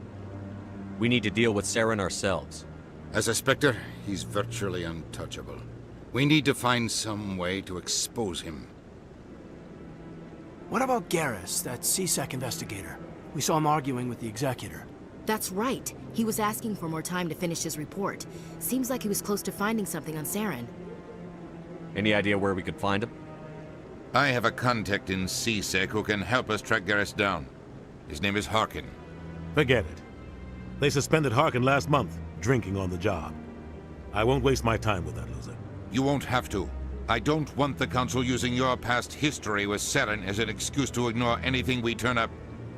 We need to deal with Saren ourselves. As a Spectre, he's virtually untouchable. We need to find some way to expose him. What about Garrus, that CSEC investigator? We saw him arguing with the Executor. That's right. He was asking for more time to finish his report. Seems like he was close to finding something on Saren. Any idea where we could find him? I have a contact in CSEC who can help us track Garrus down. His name is Harkin. Forget it. They suspended Harkin last month, drinking on the job. I won't waste my time with that loser. You won't have to. I don't want the Council using your past history with Saren as an excuse to ignore anything we turn up.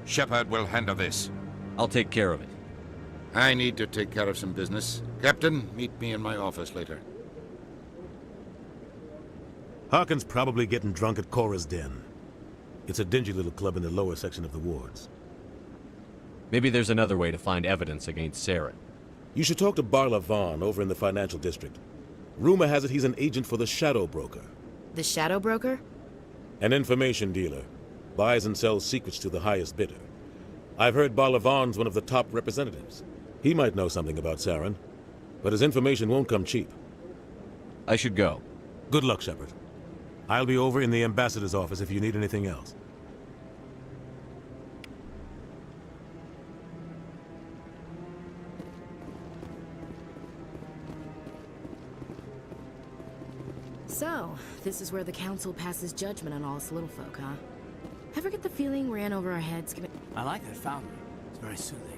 Shepard will handle this. I'll take care of it. I need to take care of some business. Captain, meet me in my office later. Harkin's probably getting drunk at Cora's Den. It's a dingy little club in the lower section of the wards. Maybe there's another way to find evidence against Saren. You should talk to Barla Vaughn over in the financial district. Rumor has it he's an agent for the Shadow Broker. The Shadow Broker? An information dealer. Buys and sells secrets to the highest bidder. I've heard Barla Vaughn's one of the top representatives. He might know something about Saren, but his information won't come cheap. I should go. Good luck, Shepard. I'll be over in the ambassador's office if you need anything else. So, this is where the Council passes judgment on all us little folk, huh? Ever get the feeling we're in over our heads? I like that fountain. It's very soothing.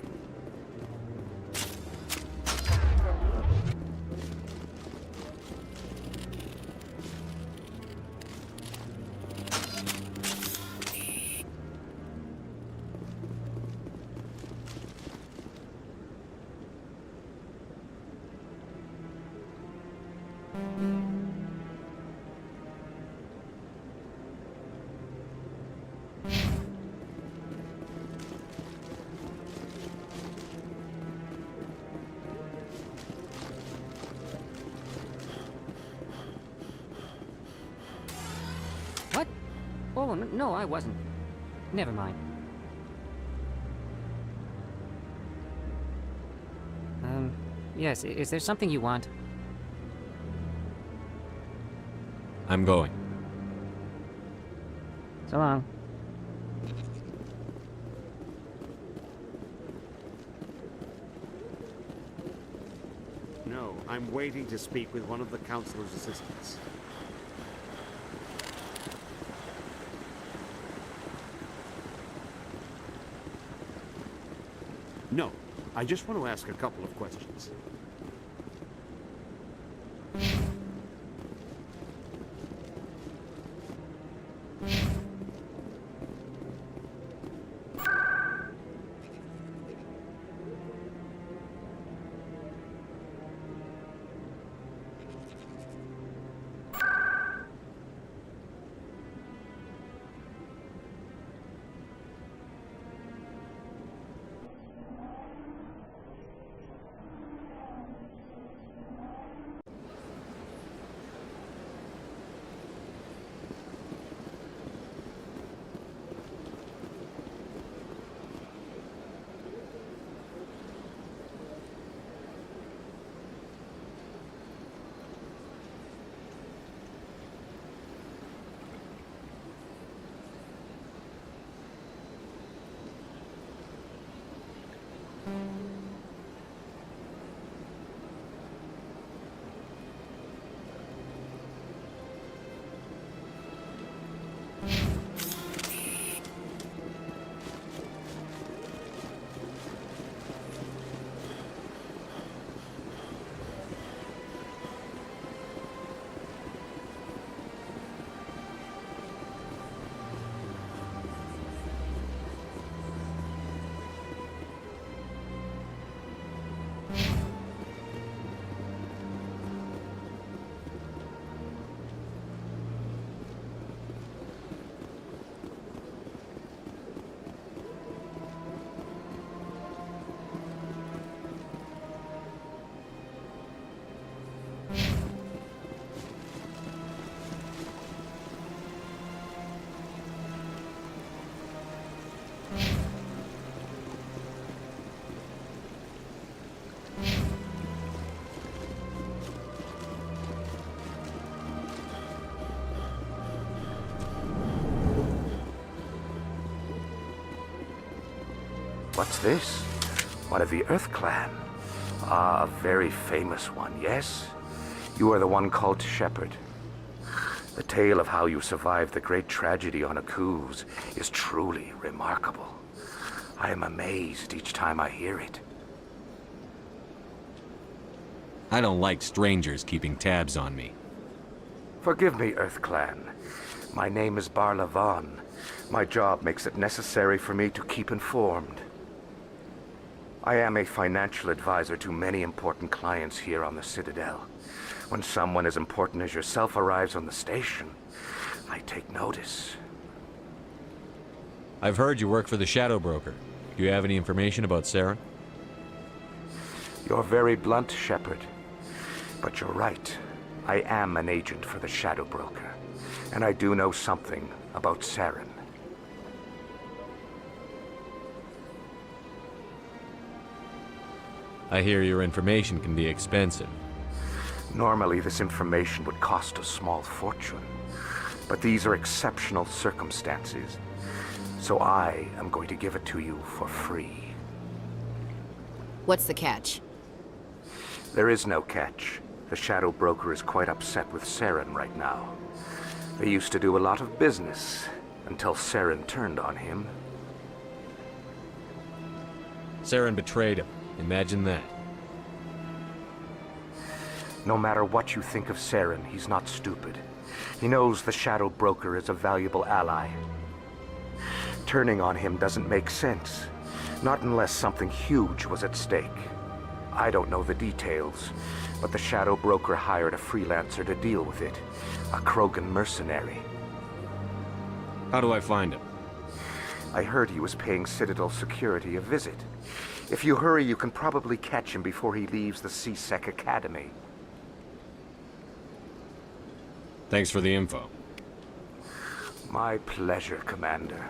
What? Oh, no, I wasn't. Never mind. Yes, is there something you want? I'm going. So long. No, I'm waiting to speak with one of the Counselor's assistants. No, I just want to ask a couple of questions. What's this? One of the Earth Clan. Ah, a very famous one, yes? You are the one called Shepard. The tale of how you survived the great tragedy on Akuze is truly remarkable. I am amazed each time I hear it. I don't like strangers keeping tabs on me. Forgive me, Earth Clan. My name is Barla Vaughn. My job makes it necessary for me to keep informed. I am a financial advisor to many important clients here on the Citadel. When someone as important as yourself arrives on the station, I take notice. I've heard you work for the Shadow Broker. Do you have any information about Saren? You're very blunt, Shepard. But you're right. I am an agent for the Shadow Broker. And I do know something about Saren. I hear your information can be expensive. Normally, this information would cost a small fortune. But these are exceptional circumstances. So I am going to give it to you for free. What's the catch? There is no catch. The Shadow Broker is quite upset with Saren right now. They used to do a lot of business until Saren turned on him. Saren betrayed him. Imagine that. No matter what you think of Saren, he's not stupid. He knows the Shadow Broker is a valuable ally. Turning on him doesn't make sense. Not unless something huge was at stake. I don't know the details, but the Shadow Broker hired a freelancer to deal with it. A Krogan mercenary. How do I find him? I heard he was paying Citadel security a visit. If you hurry, you can probably catch him before he leaves the C-Sec Academy. Thanks for the info. My pleasure, Commander.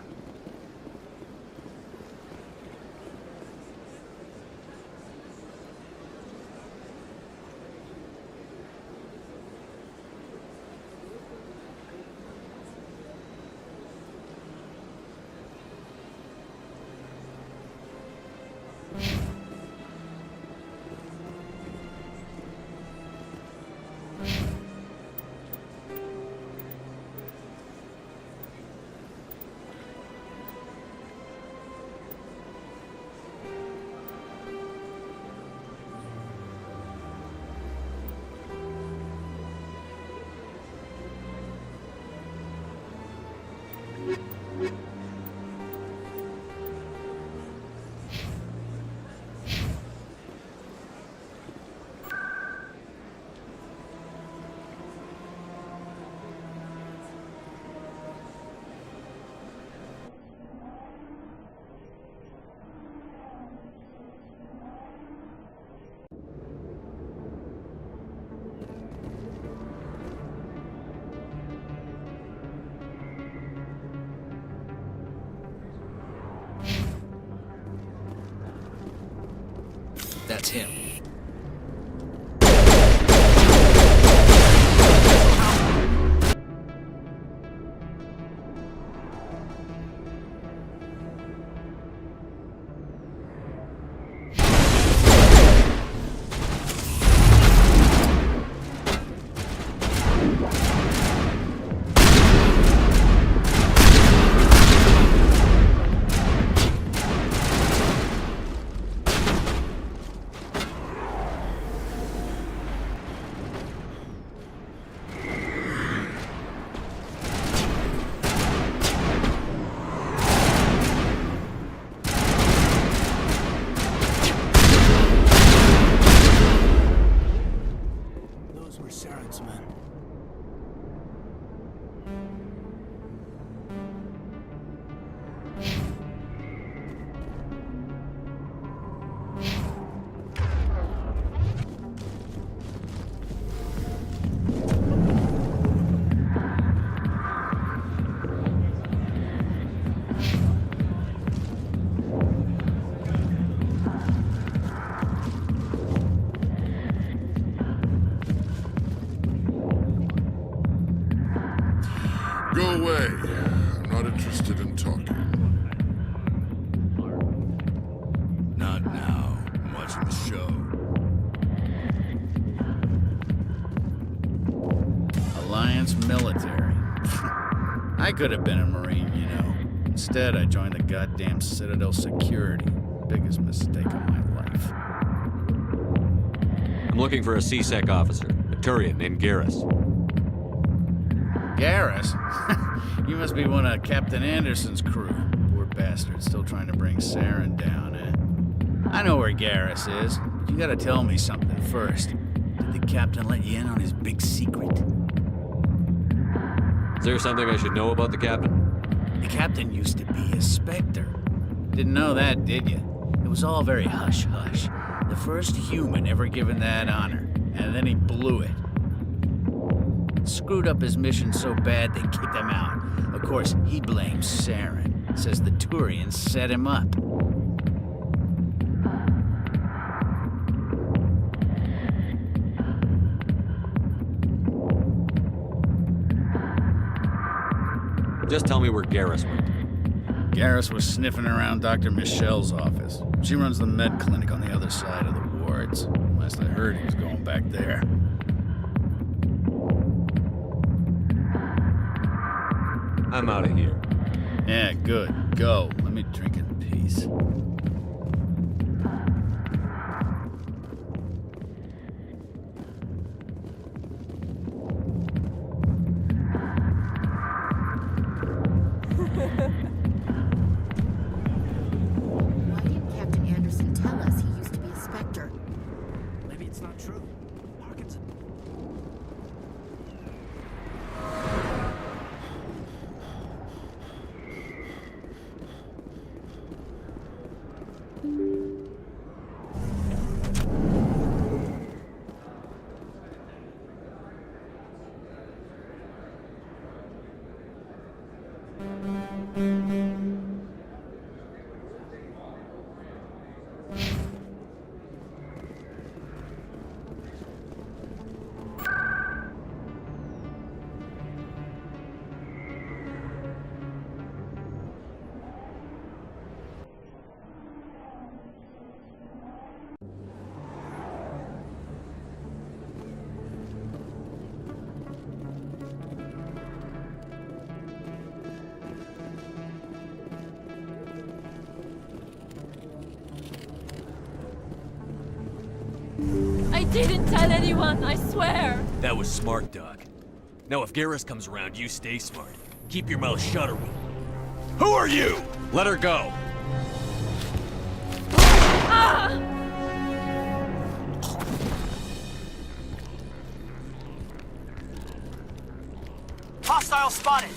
That's him. Go away. I'm not interested in talking. Not now. I'm watching the show. Alliance military. I could have been a Marine, you know. Instead, I joined the goddamn Citadel security. Biggest mistake of my life. I'm looking for a C-Sec officer, a Turian named Garrus. Garrus? You must be one of Captain Anderson's crew. Poor bastard, still trying to bring Saren down, eh? I know where Garrus is, but you gotta tell me something first. Did the the captain let you in on his big secret? Is there something I should know about the captain? The captain used to be a Spectre. Didn't know that, did you? It was all very hush-hush. The first human ever given that honor, and then he blew it. Screwed up his mission so bad they kicked him out. Of course, he blames Saren. Says the Turians set him up. Just tell me where Garrus went. Garrus was sniffing around Dr. Michelle's office. She runs the med clinic on the other side of the wards. Last I heard, he was going back there. I'm out of here. Yeah, good. Go. Let me drink in peace. Why didn't Captain Anderson tell us he used to be a Spectre? Maybe it's not true. Parkinson. I didn't tell anyone, I swear! That was smart, Doc. Now if Garrus comes around, you stay smart. Keep your mouth shut or we'll... Who are you? Let her go. Ah! Hostile spotted!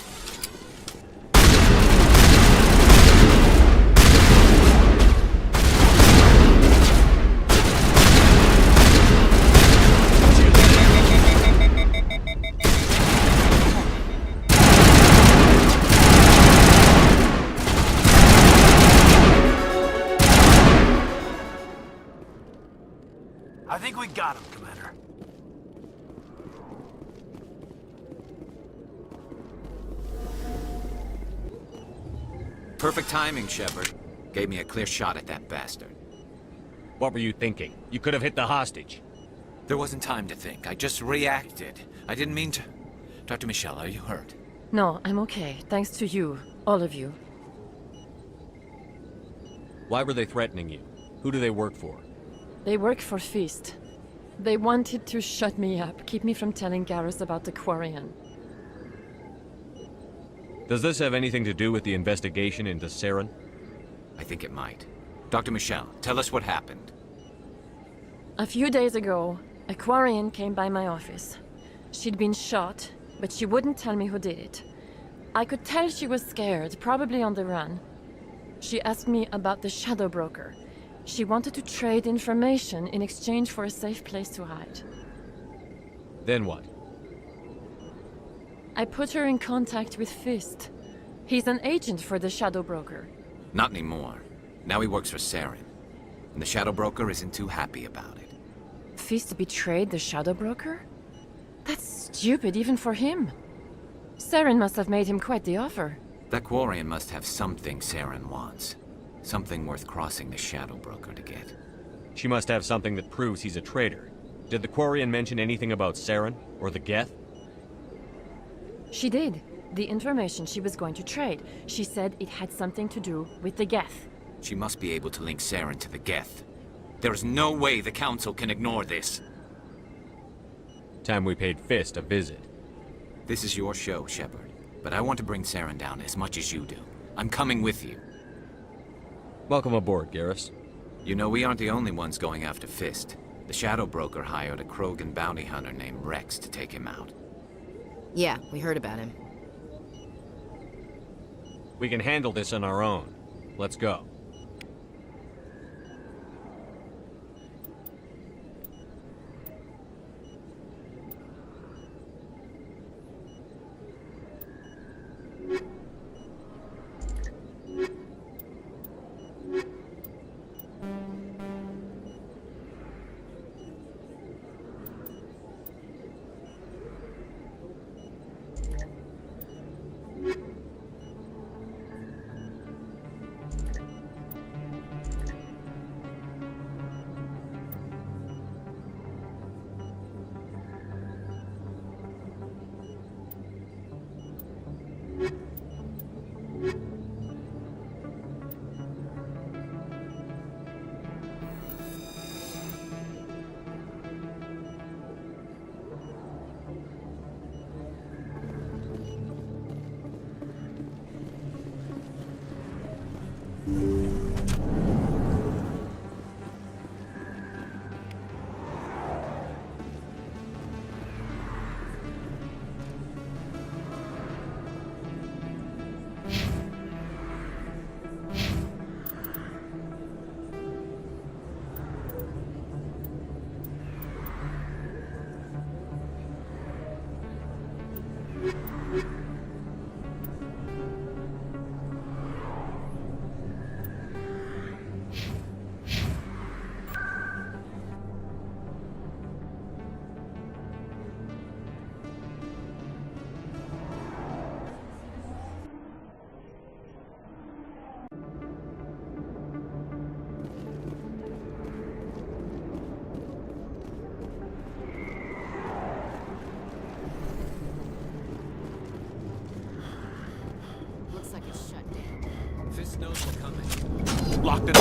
I think we got him, Commander. Perfect timing, Shepard. Gave me a clear shot at that bastard. What were you thinking? You could have hit the hostage. There wasn't time to think. I just reacted. I didn't mean to... Dr. Michelle, are you hurt? No, I'm okay. Thanks to you. All of you. Why were they threatening you? Who do they work for? They work for Feast. They wanted to shut me up, keep me from telling Garrus about the Quarian. Does this have anything to do with the investigation into Saren? I think it might. Dr. Michelle, tell us what happened. A few days ago, a Quarian came by my office. She'd been shot, but she wouldn't tell me who did it. I could tell she was scared, probably on the run. She asked me about the Shadow Broker. She wanted to trade information in exchange for a safe place to hide. Then what? I put her in contact with Fist. He's an agent for the Shadow Broker. Not anymore. Now he works for Saren. And the Shadow Broker isn't too happy about it. Fist betrayed the Shadow Broker? That's stupid even for him. Saren must have made him quite the offer. That Quarian must have something Saren wants. Something worth crossing the Shadow Broker to get. She must have something that proves he's a traitor. Did the Quarian mention anything about Saren or the 𝐏𝐻? She did. The information she was going to trade. She said it had something to do with the 𝐏𝐻. She must be able to link Saren to the 𝐏𝐻. There is no way the Council can ignore this. Time we paid Fist a visit. This is your show, Shepard. But I want to bring Saren down as much as you do. I'm coming with you. Welcome aboard, Garrus. You know, we aren't the only ones going after Fist. The Shadow Broker hired a Krogan bounty hunter named Rex to take him out. Yeah, we heard about him. We can handle this on our own. Let's go. Looks like it's shut down. Fist knows we're coming. Locked it.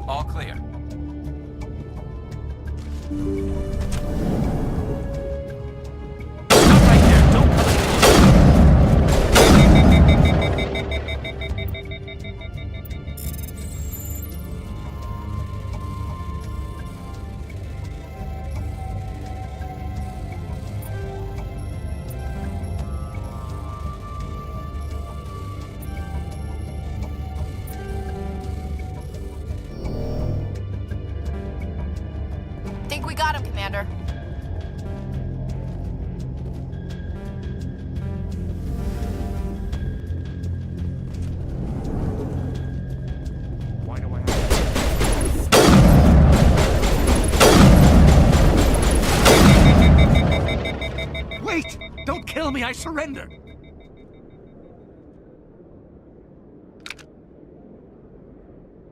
All clear. Think we got him, Commander. Why do I have... Wait! Don't kill me, I surrender!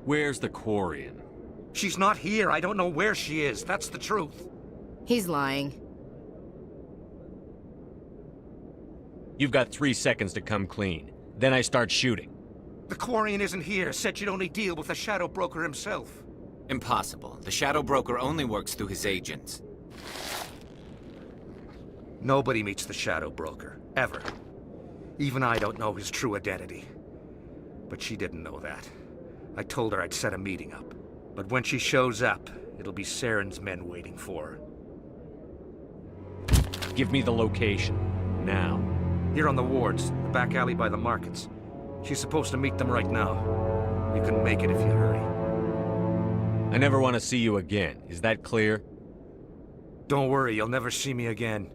Where's the Quarian? She's not here. I don't know where she is. That's the truth. He's lying. You've got 3 seconds to come clean. Then I start shooting. The Quarian isn't here. Said she'd only deal with the Shadow Broker himself. Impossible. The Shadow Broker only works through his agents. Nobody meets the Shadow Broker. Ever. Even I don't know his true identity. But she didn't know that. I told her I'd set a meeting up. But when she shows up, it'll be Saren's men waiting for her. Give me the location. Now. Here on the wards, the back alley by the markets. She's supposed to meet them right now. You can make it if you hurry. I never want to see you again. Is that clear? Don't worry, you'll never see me again.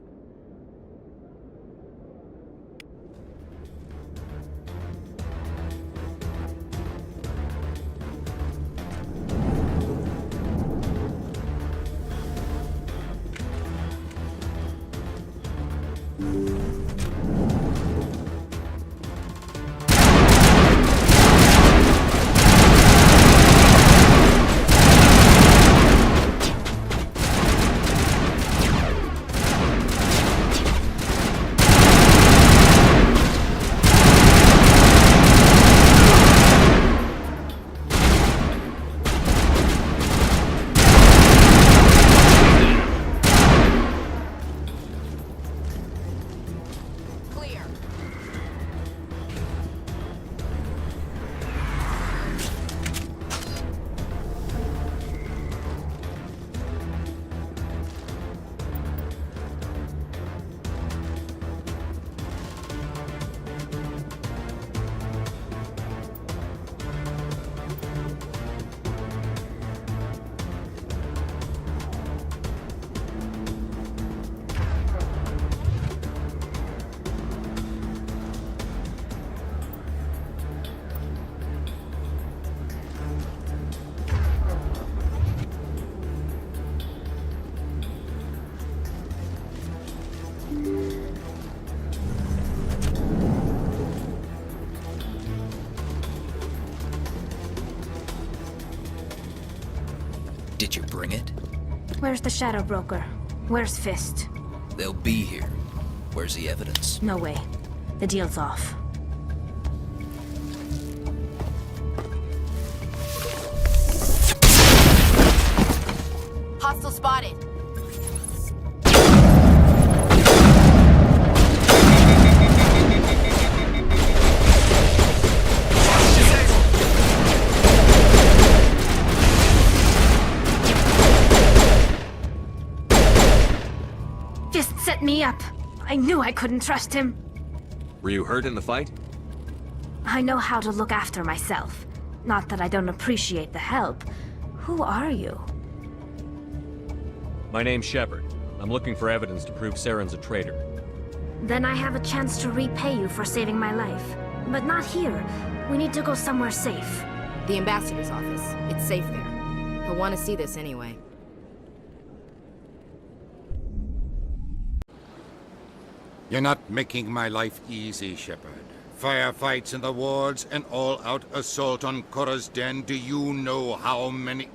Did you bring it? Where's the Shadow Broker? Where's Fist? They'll be here. Where's the evidence? No way. The deal's off. Hostile spotted. Fist set me up. I knew I couldn't trust him. Were you hurt in the fight? I know how to look after myself. Not that I don't appreciate the help. Who are you? My name's Shepard. I'm looking for evidence to prove Saren's a traitor. Then I have a chance to repay you for saving my life. But not here. We need to go somewhere safe. The ambassador's office. It's safe there. He'll want to see this anyway. You're not making my life easy, Shepard. Firefights in the wards, an all-out assault on Korra's den. Do you know how many...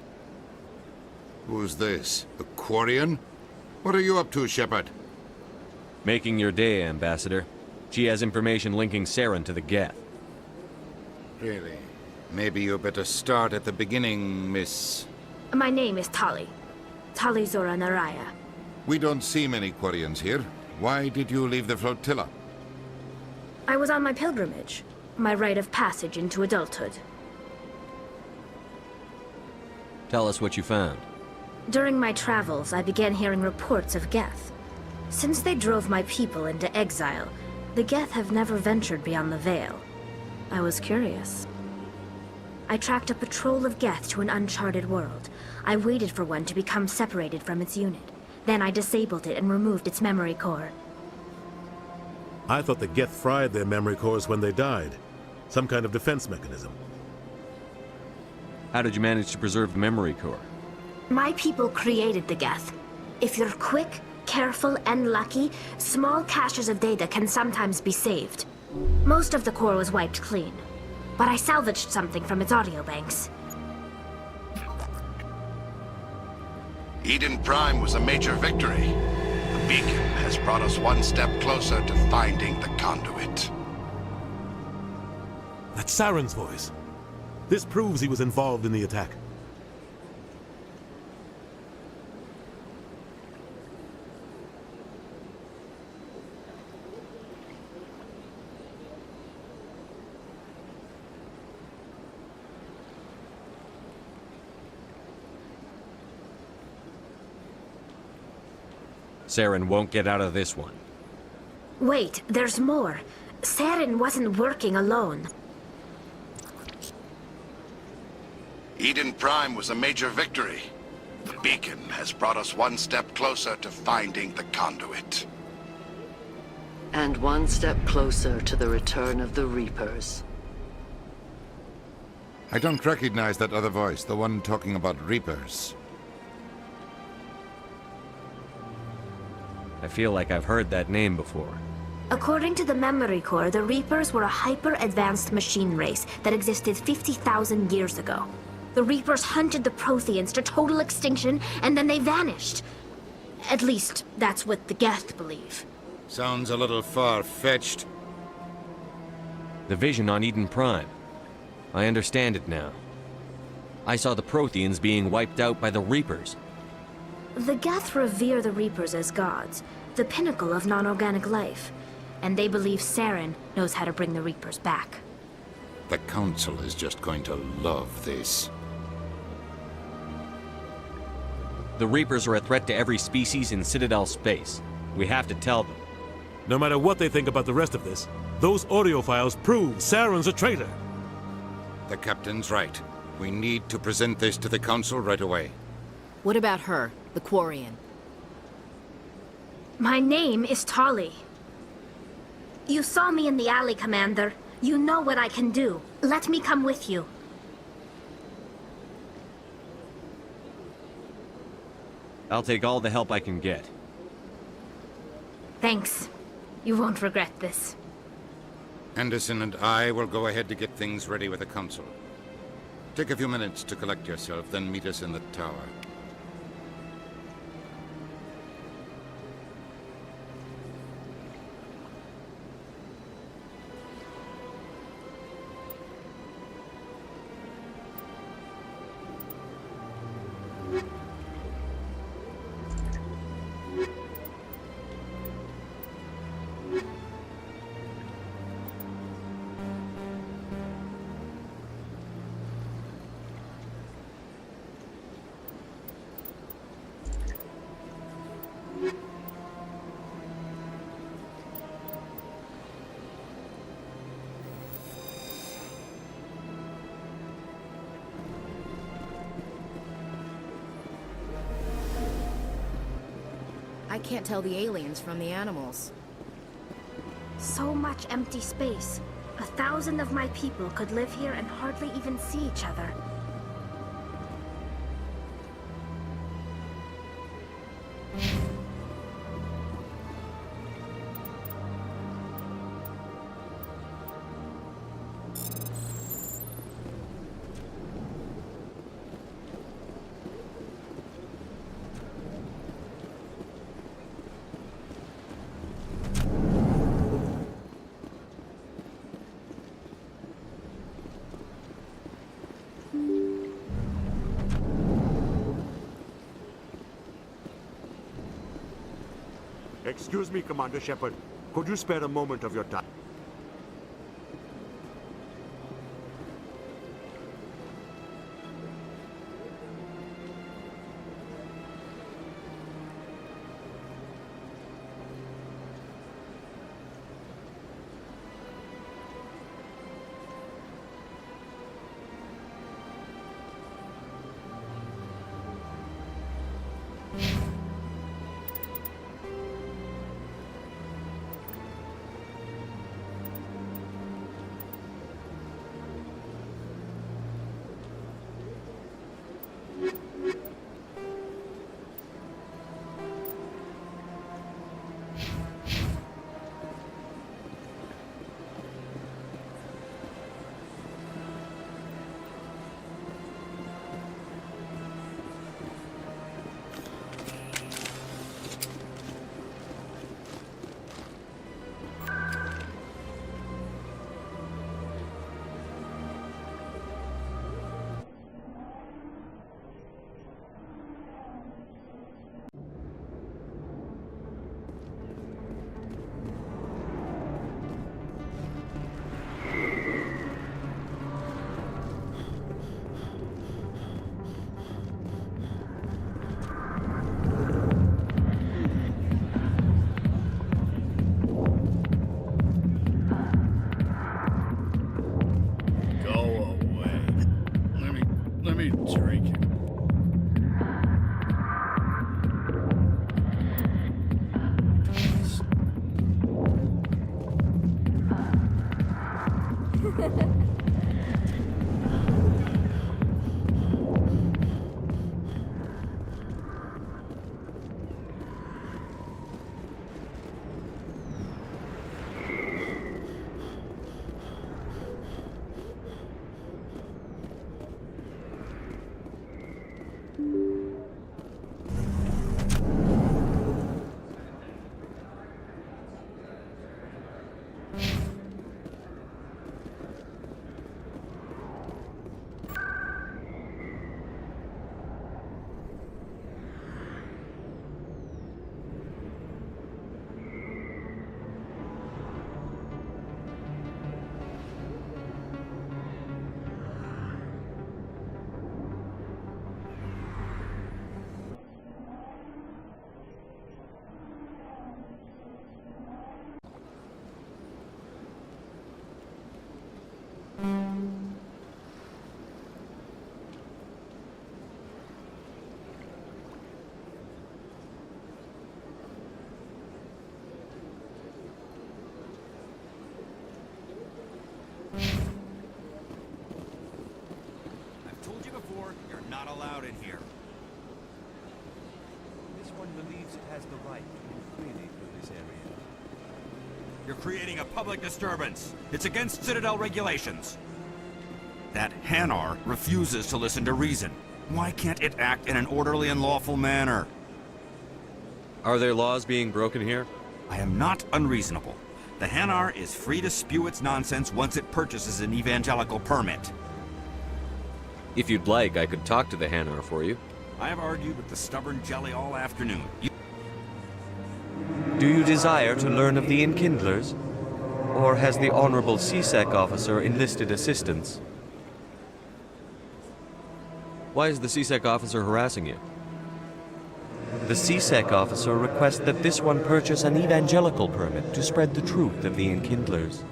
Who's this? A Quarian? What are you up to, Shepard? Making your day, Ambassador. She has information linking Saren to the Geth. Really? Maybe you better start at the beginning, Miss... My name is Tali. Tali Zora Naraya. We don't see many Quarians here. Why did you leave the flotilla? I was on my pilgrimage. My rite of passage into adulthood. Tell us what you found. During my travels, I began hearing reports of Geth. Since they drove my people into exile, the Geth have never ventured beyond the Veil. I was curious. I tracked a patrol of Geth to an uncharted world. I waited for one to become separated from its unit. Then I disabled it and removed its memory core. I thought the Geth fried their memory cores when they died. Some kind of defense mechanism. How did you manage to preserve the memory core? My people created the Geth. If you're quick, careful, and lucky, small caches of data can sometimes be saved. Most of the core was wiped clean, but I salvaged something from its audio banks. Eden Prime was a major victory. The beacon has brought us one step closer to finding the conduit. That's Saren's voice. This proves he was involved in the attack. Saren won't get out of this one. Wait, there's more. Saren wasn't working alone. Eden Prime was a major victory. The beacon has brought us one step closer to finding the conduit. And one step closer to the return of the Reapers. I don't recognize that other voice, the one talking about Reapers. I feel like I've heard that name before. According to the memory core, the Reapers were a hyper-advanced machine race that existed 50,000 years ago. The Reapers hunted the Protheans to total extinction, and then they vanished. At least, that's what the Geth believe. Sounds a little far-fetched. The vision on Eden Prime. I understand it now. I saw the Protheans being wiped out by the Reapers. The Geth revere the Reapers as gods, the pinnacle of non-organic life. And they believe Saren knows how to bring the Reapers back. The Council is just going to love this. The Reapers are a threat to every species in Citadel space. We have to tell them. No matter what they think about the rest of this, those audio files prove Saren's a traitor. The Captain's right. We need to present this to the Council right away. What about her, the Quarian? My name is Tali. You saw me in the alley, Commander. You know what I can do. Let me come with you. I'll take all the help I can get. Thanks. You won't regret this. Anderson and I will go ahead to get things ready with the Council. Take a few minutes to collect yourself, then meet us in the tower. can't tell the aliens from the animals. So much empty space. 1,000 of my people could live here and hardly even see each other. Excuse me, Commander Shepard. Could you spare a moment of your time? Not allowed in here. This one believes it has the right to move freely through this area. You're creating a public disturbance. It's against Citadel regulations. That Hanar refuses to listen to reason. Why can't it act in an orderly and lawful manner? Are there laws being broken here? I am not unreasonable. The Hanar is free to spew its nonsense once it purchases an evangelical permit. If you'd like, I could talk to the Hanar for you. I have argued with the stubborn jelly all afternoon. Do you desire to learn of the Enkindlers? Or has the Honorable C-Sec officer enlisted assistance? Why is the C-Sec officer harassing you? The C-Sec officer requests that this one purchase an evangelical permit to spread the truth of the Enkindlers.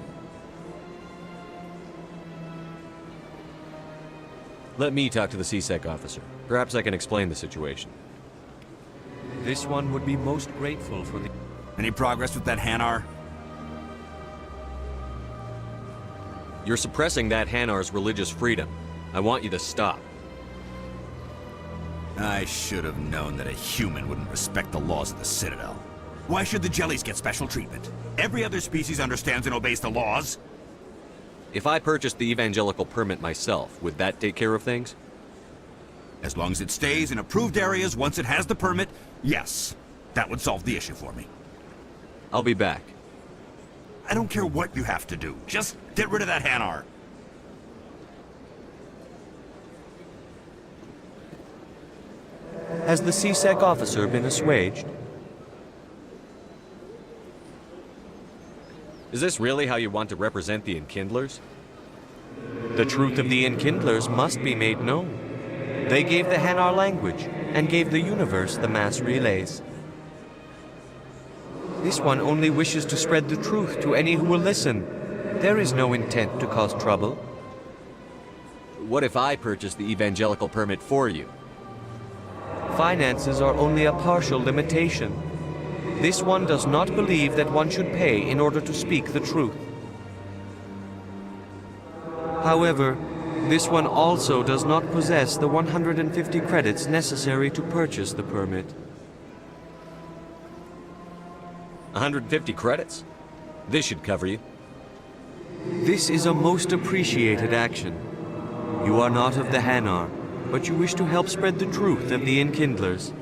Let me talk to the C-Sec officer. Perhaps I can explain the situation. This one would be most grateful for the... Any progress with that Hanar? You're suppressing that Hanar's religious freedom. I want you to stop. I should have known that a human wouldn't respect the laws of the Citadel. Why should the jellies get special treatment? Every other species understands and obeys the laws. If I purchased the evangelical permit myself, would that take care of things? As long as it stays in approved areas once it has the permit, yes. That would solve the issue for me. I'll be back. I don't care what you have to do. Just get rid of that Hanar. Has the CSEC officer been assuaged? Is this really how you want to represent the Enkindlers? The truth of the Enkindlers must be made known. They gave the Hanar language, and gave the universe the mass relays. This one only wishes to spread the truth to any who will listen. There is no intent to cause trouble. What if I purchase the evangelical permit for you? Finances are only a partial limitation. This one does not believe that one should pay in order to speak the truth. However, this one also does not possess the 150 credits necessary to purchase the permit. 150 credits? This should cover you. This is a most appreciated action. You are not of the Hanar, but you wish to help spread the truth of the Enkindlers.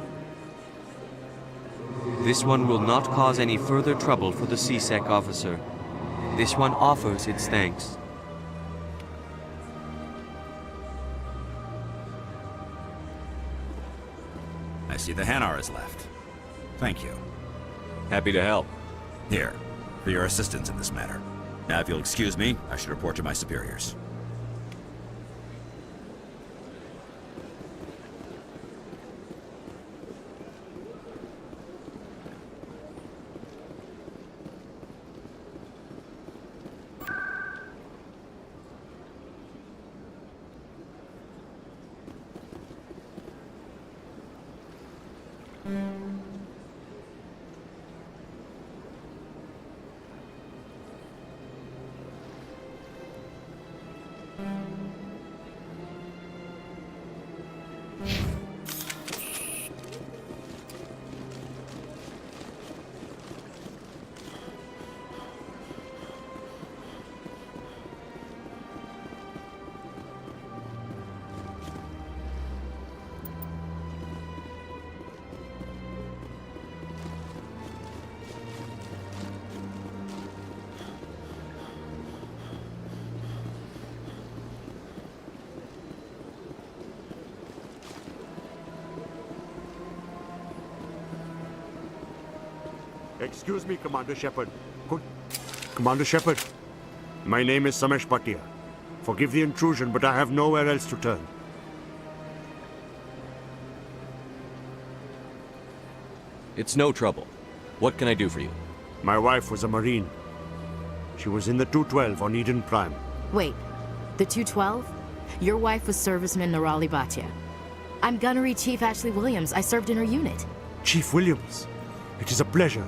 This one will not cause any further trouble for the CSEC officer. This one offers its thanks. I see the Hanar is left. Thank you. Happy to help. Here, for your assistance in this matter. Now, if you'll excuse me, I should report to my superiors. Excuse me, Commander Shepard. Commander Shepard, my name is Samesh Bhatia. Forgive the intrusion, but I have nowhere else to turn. It's no trouble. What can I do for you? My wife was a Marine. She was in the 212 on Eden Prime. Wait, the 212? Your wife was serviceman Nirali Bhatia. I'm Gunnery Chief Ashley Williams. I served in her unit. Chief Williams, it is a pleasure.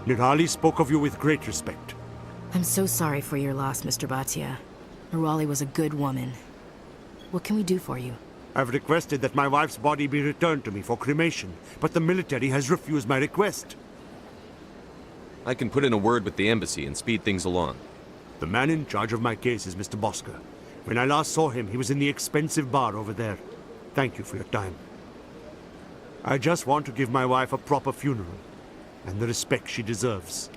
Nirali spoke of you with great respect. I'm so sorry for your loss, Mr. Bhatia. Nirali was a good woman. What can we do for you? I've requested that my wife's body be returned to me for cremation, but the military has refused my request. I can put in a word with the embassy and speed things along. The man in charge of my case is Mr. Bosker. When I last saw him, he was in the expensive bar over there. Thank you for your time. I just want to give my wife a proper funeral, and the respect she deserves.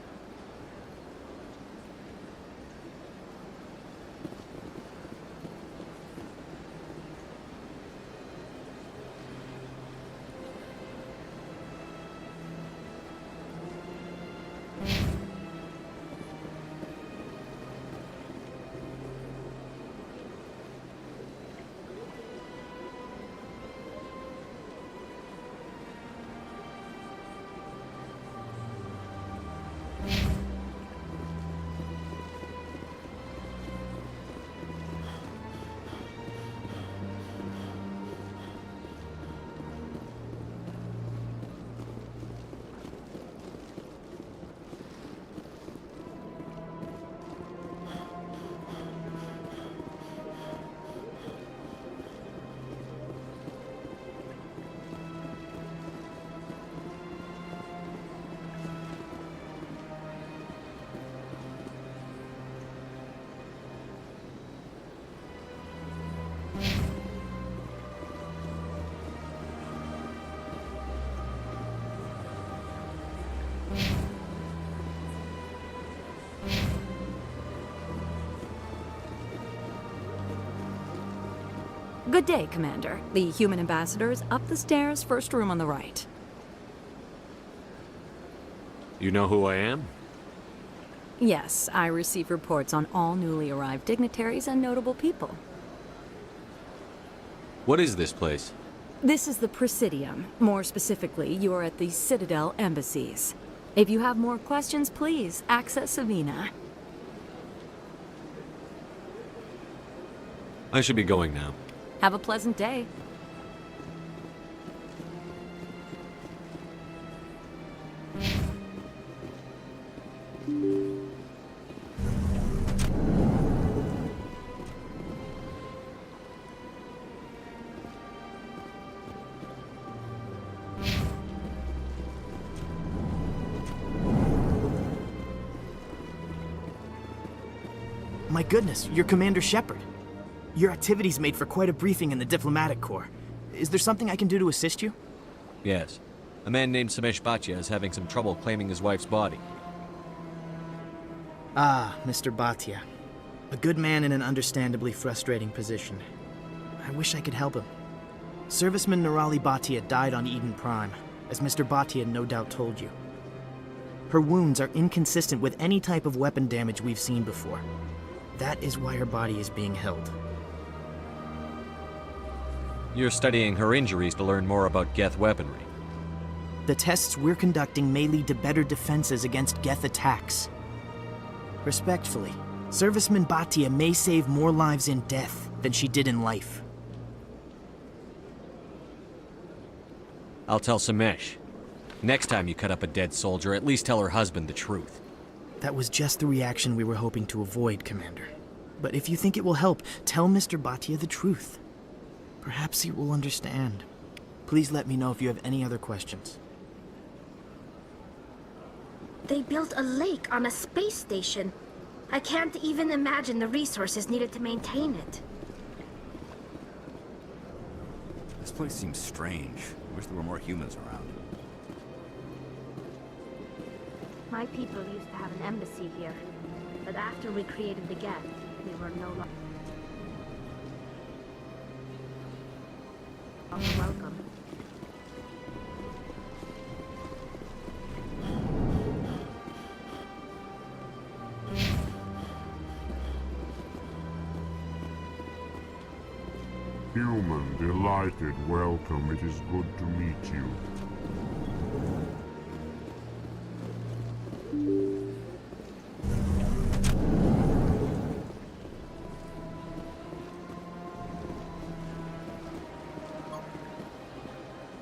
Good day, Commander. The human ambassador is up the stairs, first room on the right. You know who I am? Yes, I receive reports on all newly arrived dignitaries and notable people. What is this place? This is the Presidium. More specifically, you are at the Citadel embassies. If you have more questions, please access Savina. I should be going now. Have a pleasant day. My goodness, you're Commander Shepard. Your activities made for quite a briefing in the Diplomatic Corps. Is there something I can do to assist you? Yes. A man named Samesh Bhatia is having some trouble claiming his wife's body. Ah, Mr. Bhatia. A good man in an understandably frustrating position. I wish I could help him. Serviceman Nirali Bhatia died on Eden Prime, as Mr. Bhatia no doubt told you. Her wounds are inconsistent with any type of weapon damage we've seen before. That is why her body is being held. You're studying her injuries to learn more about Geth weaponry. The tests we're conducting may lead to better defenses against Geth attacks. Respectfully, Serviceman Bhatia may save more lives in death than she did in life. I'll tell Samesh. Next time you cut up a dead soldier, at least tell her husband the truth. That was just the reaction we were hoping to avoid, Commander. But if you think it will help, tell Mr. Bhatia the truth. Perhaps he will understand. Please let me know if you have any other questions. They built a lake on a space station. I can't even imagine the resources needed to maintain it. This place seems strange. I wish there were more humans around. My people used to have an embassy here, but after we created the Geth, they were no longer welcome. Human, delighted, welcome. It is good to meet you.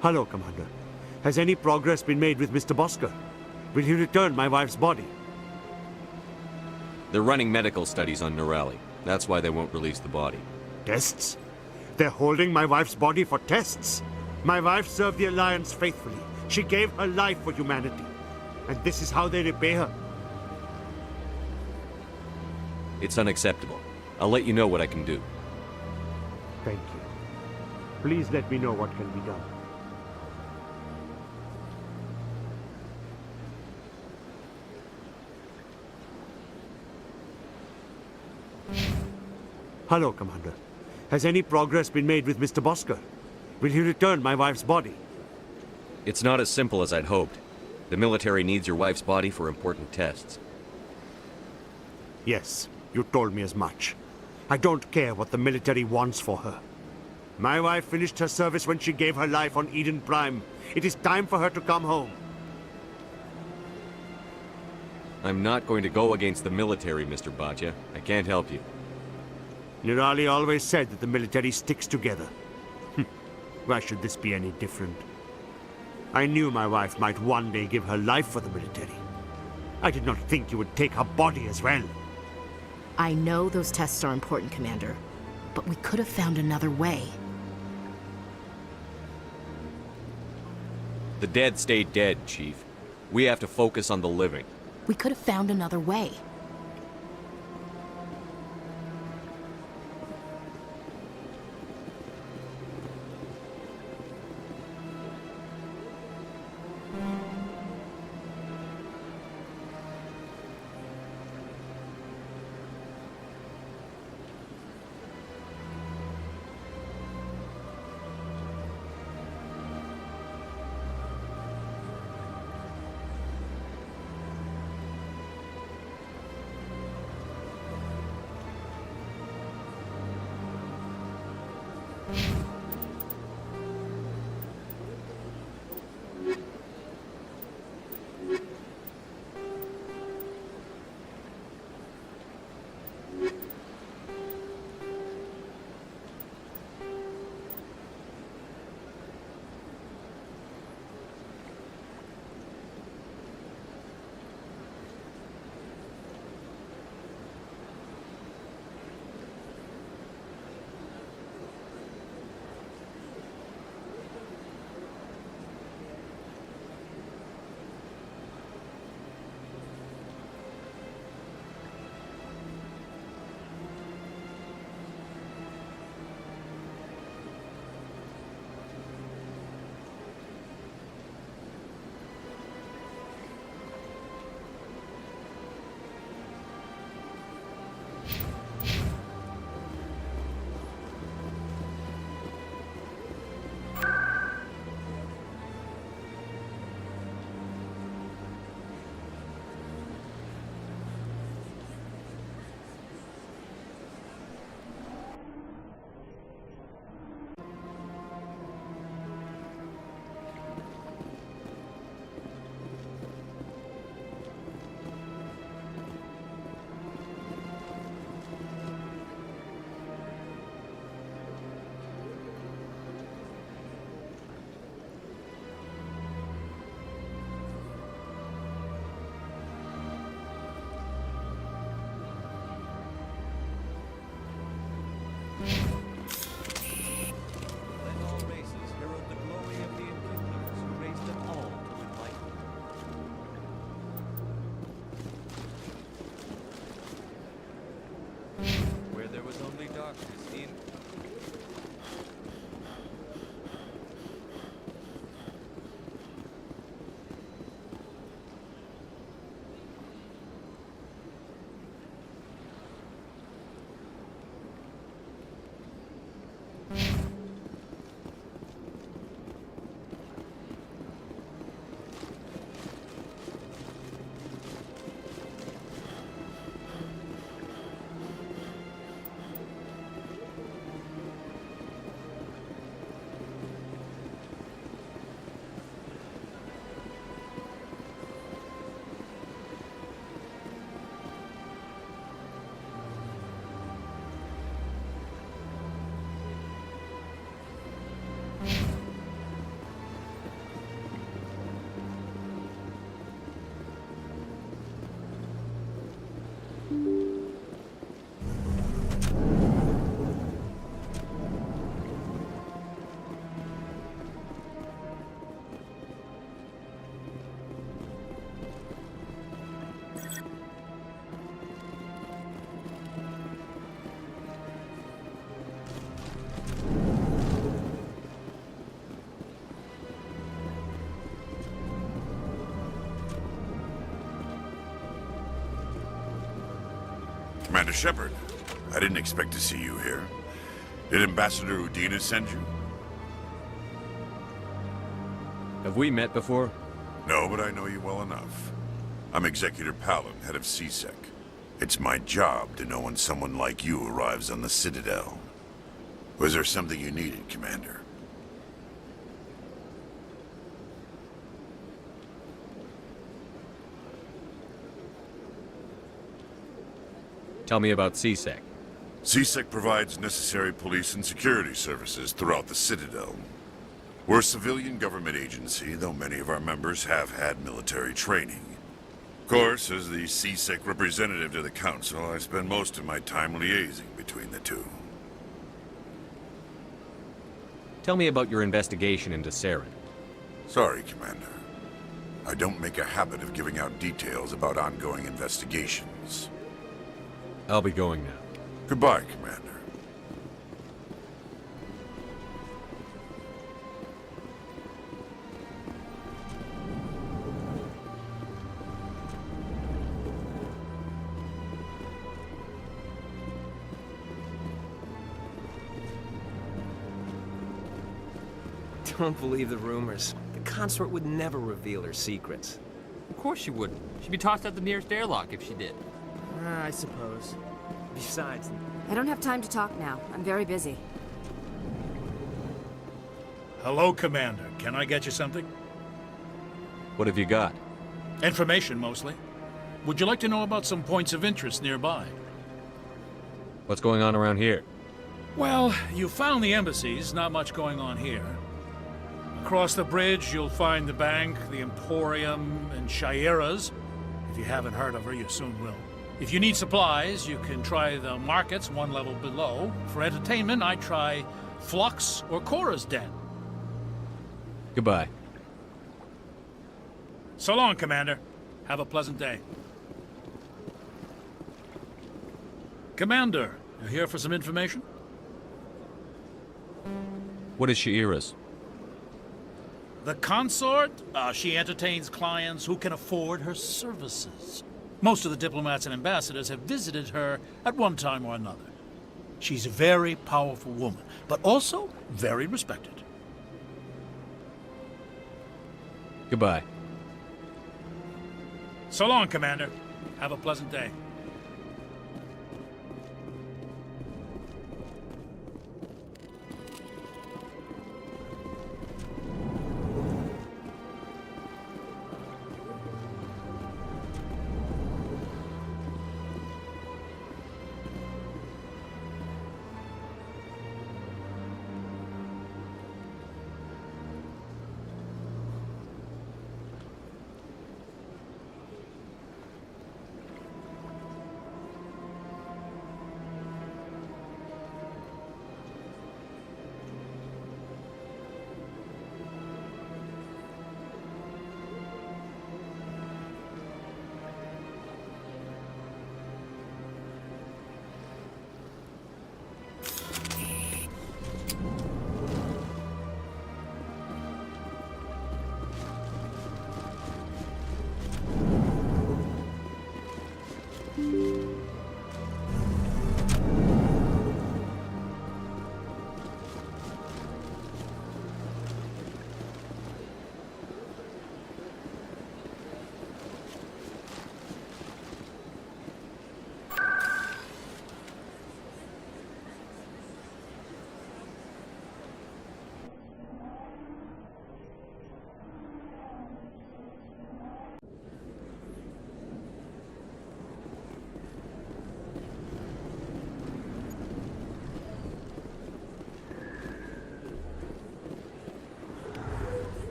Hello, Commander. Has any progress been made with Mr. Bosker? Will he return my wife's body? They're running medical studies on Nirali. That's why they won't release the body. Tests? They're holding my wife's body for tests? My wife served the Alliance faithfully. She gave her life for humanity. And this is how they repay her. It's unacceptable. I'll let you know what I can do. Thank you. Please let me know what can be done. Hello, Commander. Has any progress been made with Mr. Bosker? Will he return my wife's body? It's not as simple as I'd hoped. The military needs your wife's body for important tests. Yes, you told me as much. I don't care what the military wants for her. My wife finished her service when she gave her life on Eden Prime. It is time for her to come home. I'm not going to go against the military, Mr. Bhatia. I can't help you. Nirali always said that the military sticks together. Why should this be any different? I knew my wife might one day give her life for the military. I did not think you would take her body as well. I know those tests are important, Commander, but we could have found another way. The dead stay dead, Chief. We have to focus on the living. We could have found another way. Commander Shepard, I didn't expect to see you here. Did Ambassador Udina send you? Have we met before? No, but I know you well enough. I'm Executor Palin, head of CSEC. It's my job to know when someone like you arrives on the Citadel. Was there something you needed, Commander? Tell me about CSEC. CSEC provides necessary police and security services throughout the Citadel. We're a civilian government agency, though many of our members have had military training. Of course, as the CSEC representative to the Council, I spend most of my time liaising between the two. Tell me about your investigation into Saren. Sorry, Commander. I don't make a habit of giving out details about ongoing investigations. I'll be going now. Goodbye, Commander. Don't believe the rumors. The consort would never reveal her secrets. Of course she wouldn't. She'd be tossed out the nearest airlock if she did. I suppose. Besides... I don't have time to talk now. I'm very busy. Hello, Commander. Can I get you something? What have you got? Information, mostly. Would you like to know about some points of interest nearby? What's going on around here? Well, you found the embassies, not much going on here. Across the bridge, you'll find the bank, the Emporium, and Shaira's. If you haven't heard of her, you soon will. If you need supplies, you can try the markets one level below. For entertainment, I'd try Flux or Cora's Den. Goodbye. So long, Commander. Have a pleasant day. Commander, you here for some information? What is Shaira's? The consort? She entertains clients who can afford her services. Most of the diplomats and ambassadors have visited her at one time or another. She's a very powerful woman, but also very respected. Goodbye. So long, Commander. Have a pleasant day.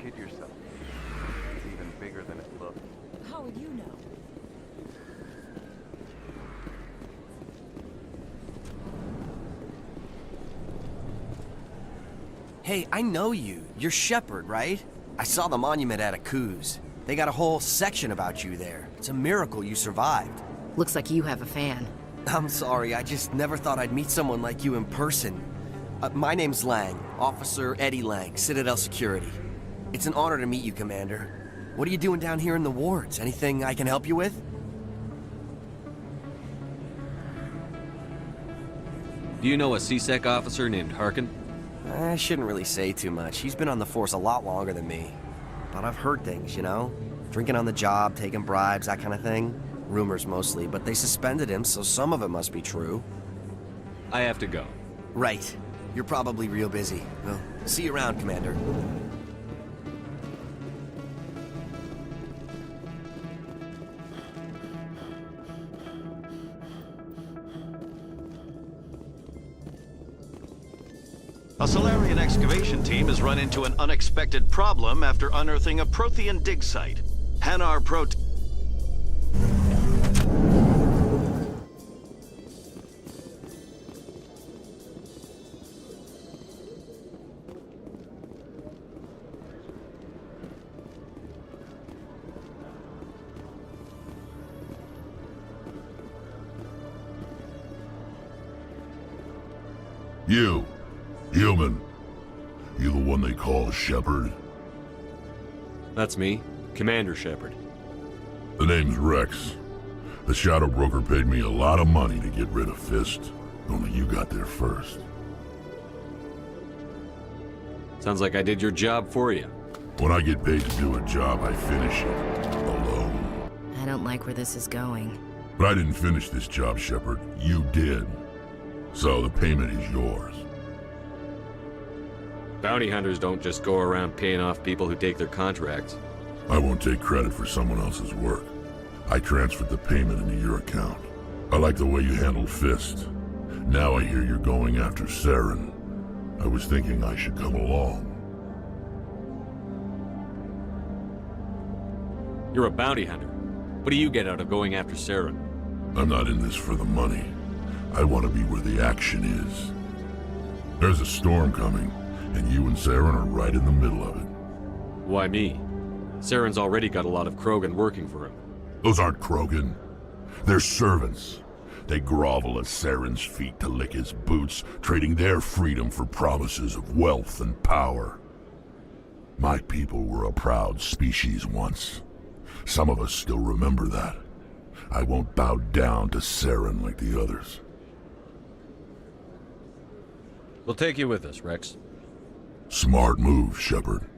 Kid yourself. It's even bigger than it looks. How would you know? Hey, I know you. You're Shepard, right? I saw the monument at 𝐏𝐫𝐸. They got a whole section about you there. It's a miracle you survived. Looks like you have a fan. I'm sorry, I just never thought I'd meet someone like you in person. My name's Lang, Officer Eddie Lang, Citadel Security. It's an honor to meet you, Commander. What are you doing down here in the wards? Anything I can help you with? Do you know a CSEC officer named Harkin? I shouldn't really say too much. He's been on the force a lot longer than me. But I've heard things, you know? Drinking on the job, taking bribes, that kind of thing. Rumors mostly, but they suspended him, so some of it must be true. I have to go. Right. You're probably real busy. Well, see you around, Commander. A Solarian excavation team has run into an unexpected problem after unearthing a Prothean dig site. Hanar Prote... You, human. You the one they call Shepard? That's me, Commander Shepard. The name's Rex. The Shadow Broker paid me a lot of money to get rid of Fist. Only you got there first. Sounds like I did your job for you. When I get paid to do a job, I finish it. Alone. I don't like where this is going. But I didn't finish this job, Shepard. You did. So the payment is yours. Bounty hunters don't just go around paying off people who take their contracts. I won't take credit for someone else's work. I transferred the payment into your account. I like the way you handled Fist. Now I hear you're going after Saren. I was thinking I should come along. You're a bounty hunter. What do you get out of going after Saren? I'm not in this for the money. I want to be where the action is. There's a storm coming, and you and Saren are right in the middle of it. Why me? Saren's already got a lot of Krogan working for him. Those aren't Krogan. They're servants. They grovel at Saren's feet to lick his boots, trading their freedom for promises of wealth and power. My people were a proud species once. Some of us still remember that. I won't bow down to Saren like the others. We'll take you with us, Rex. Smart move, Shepard.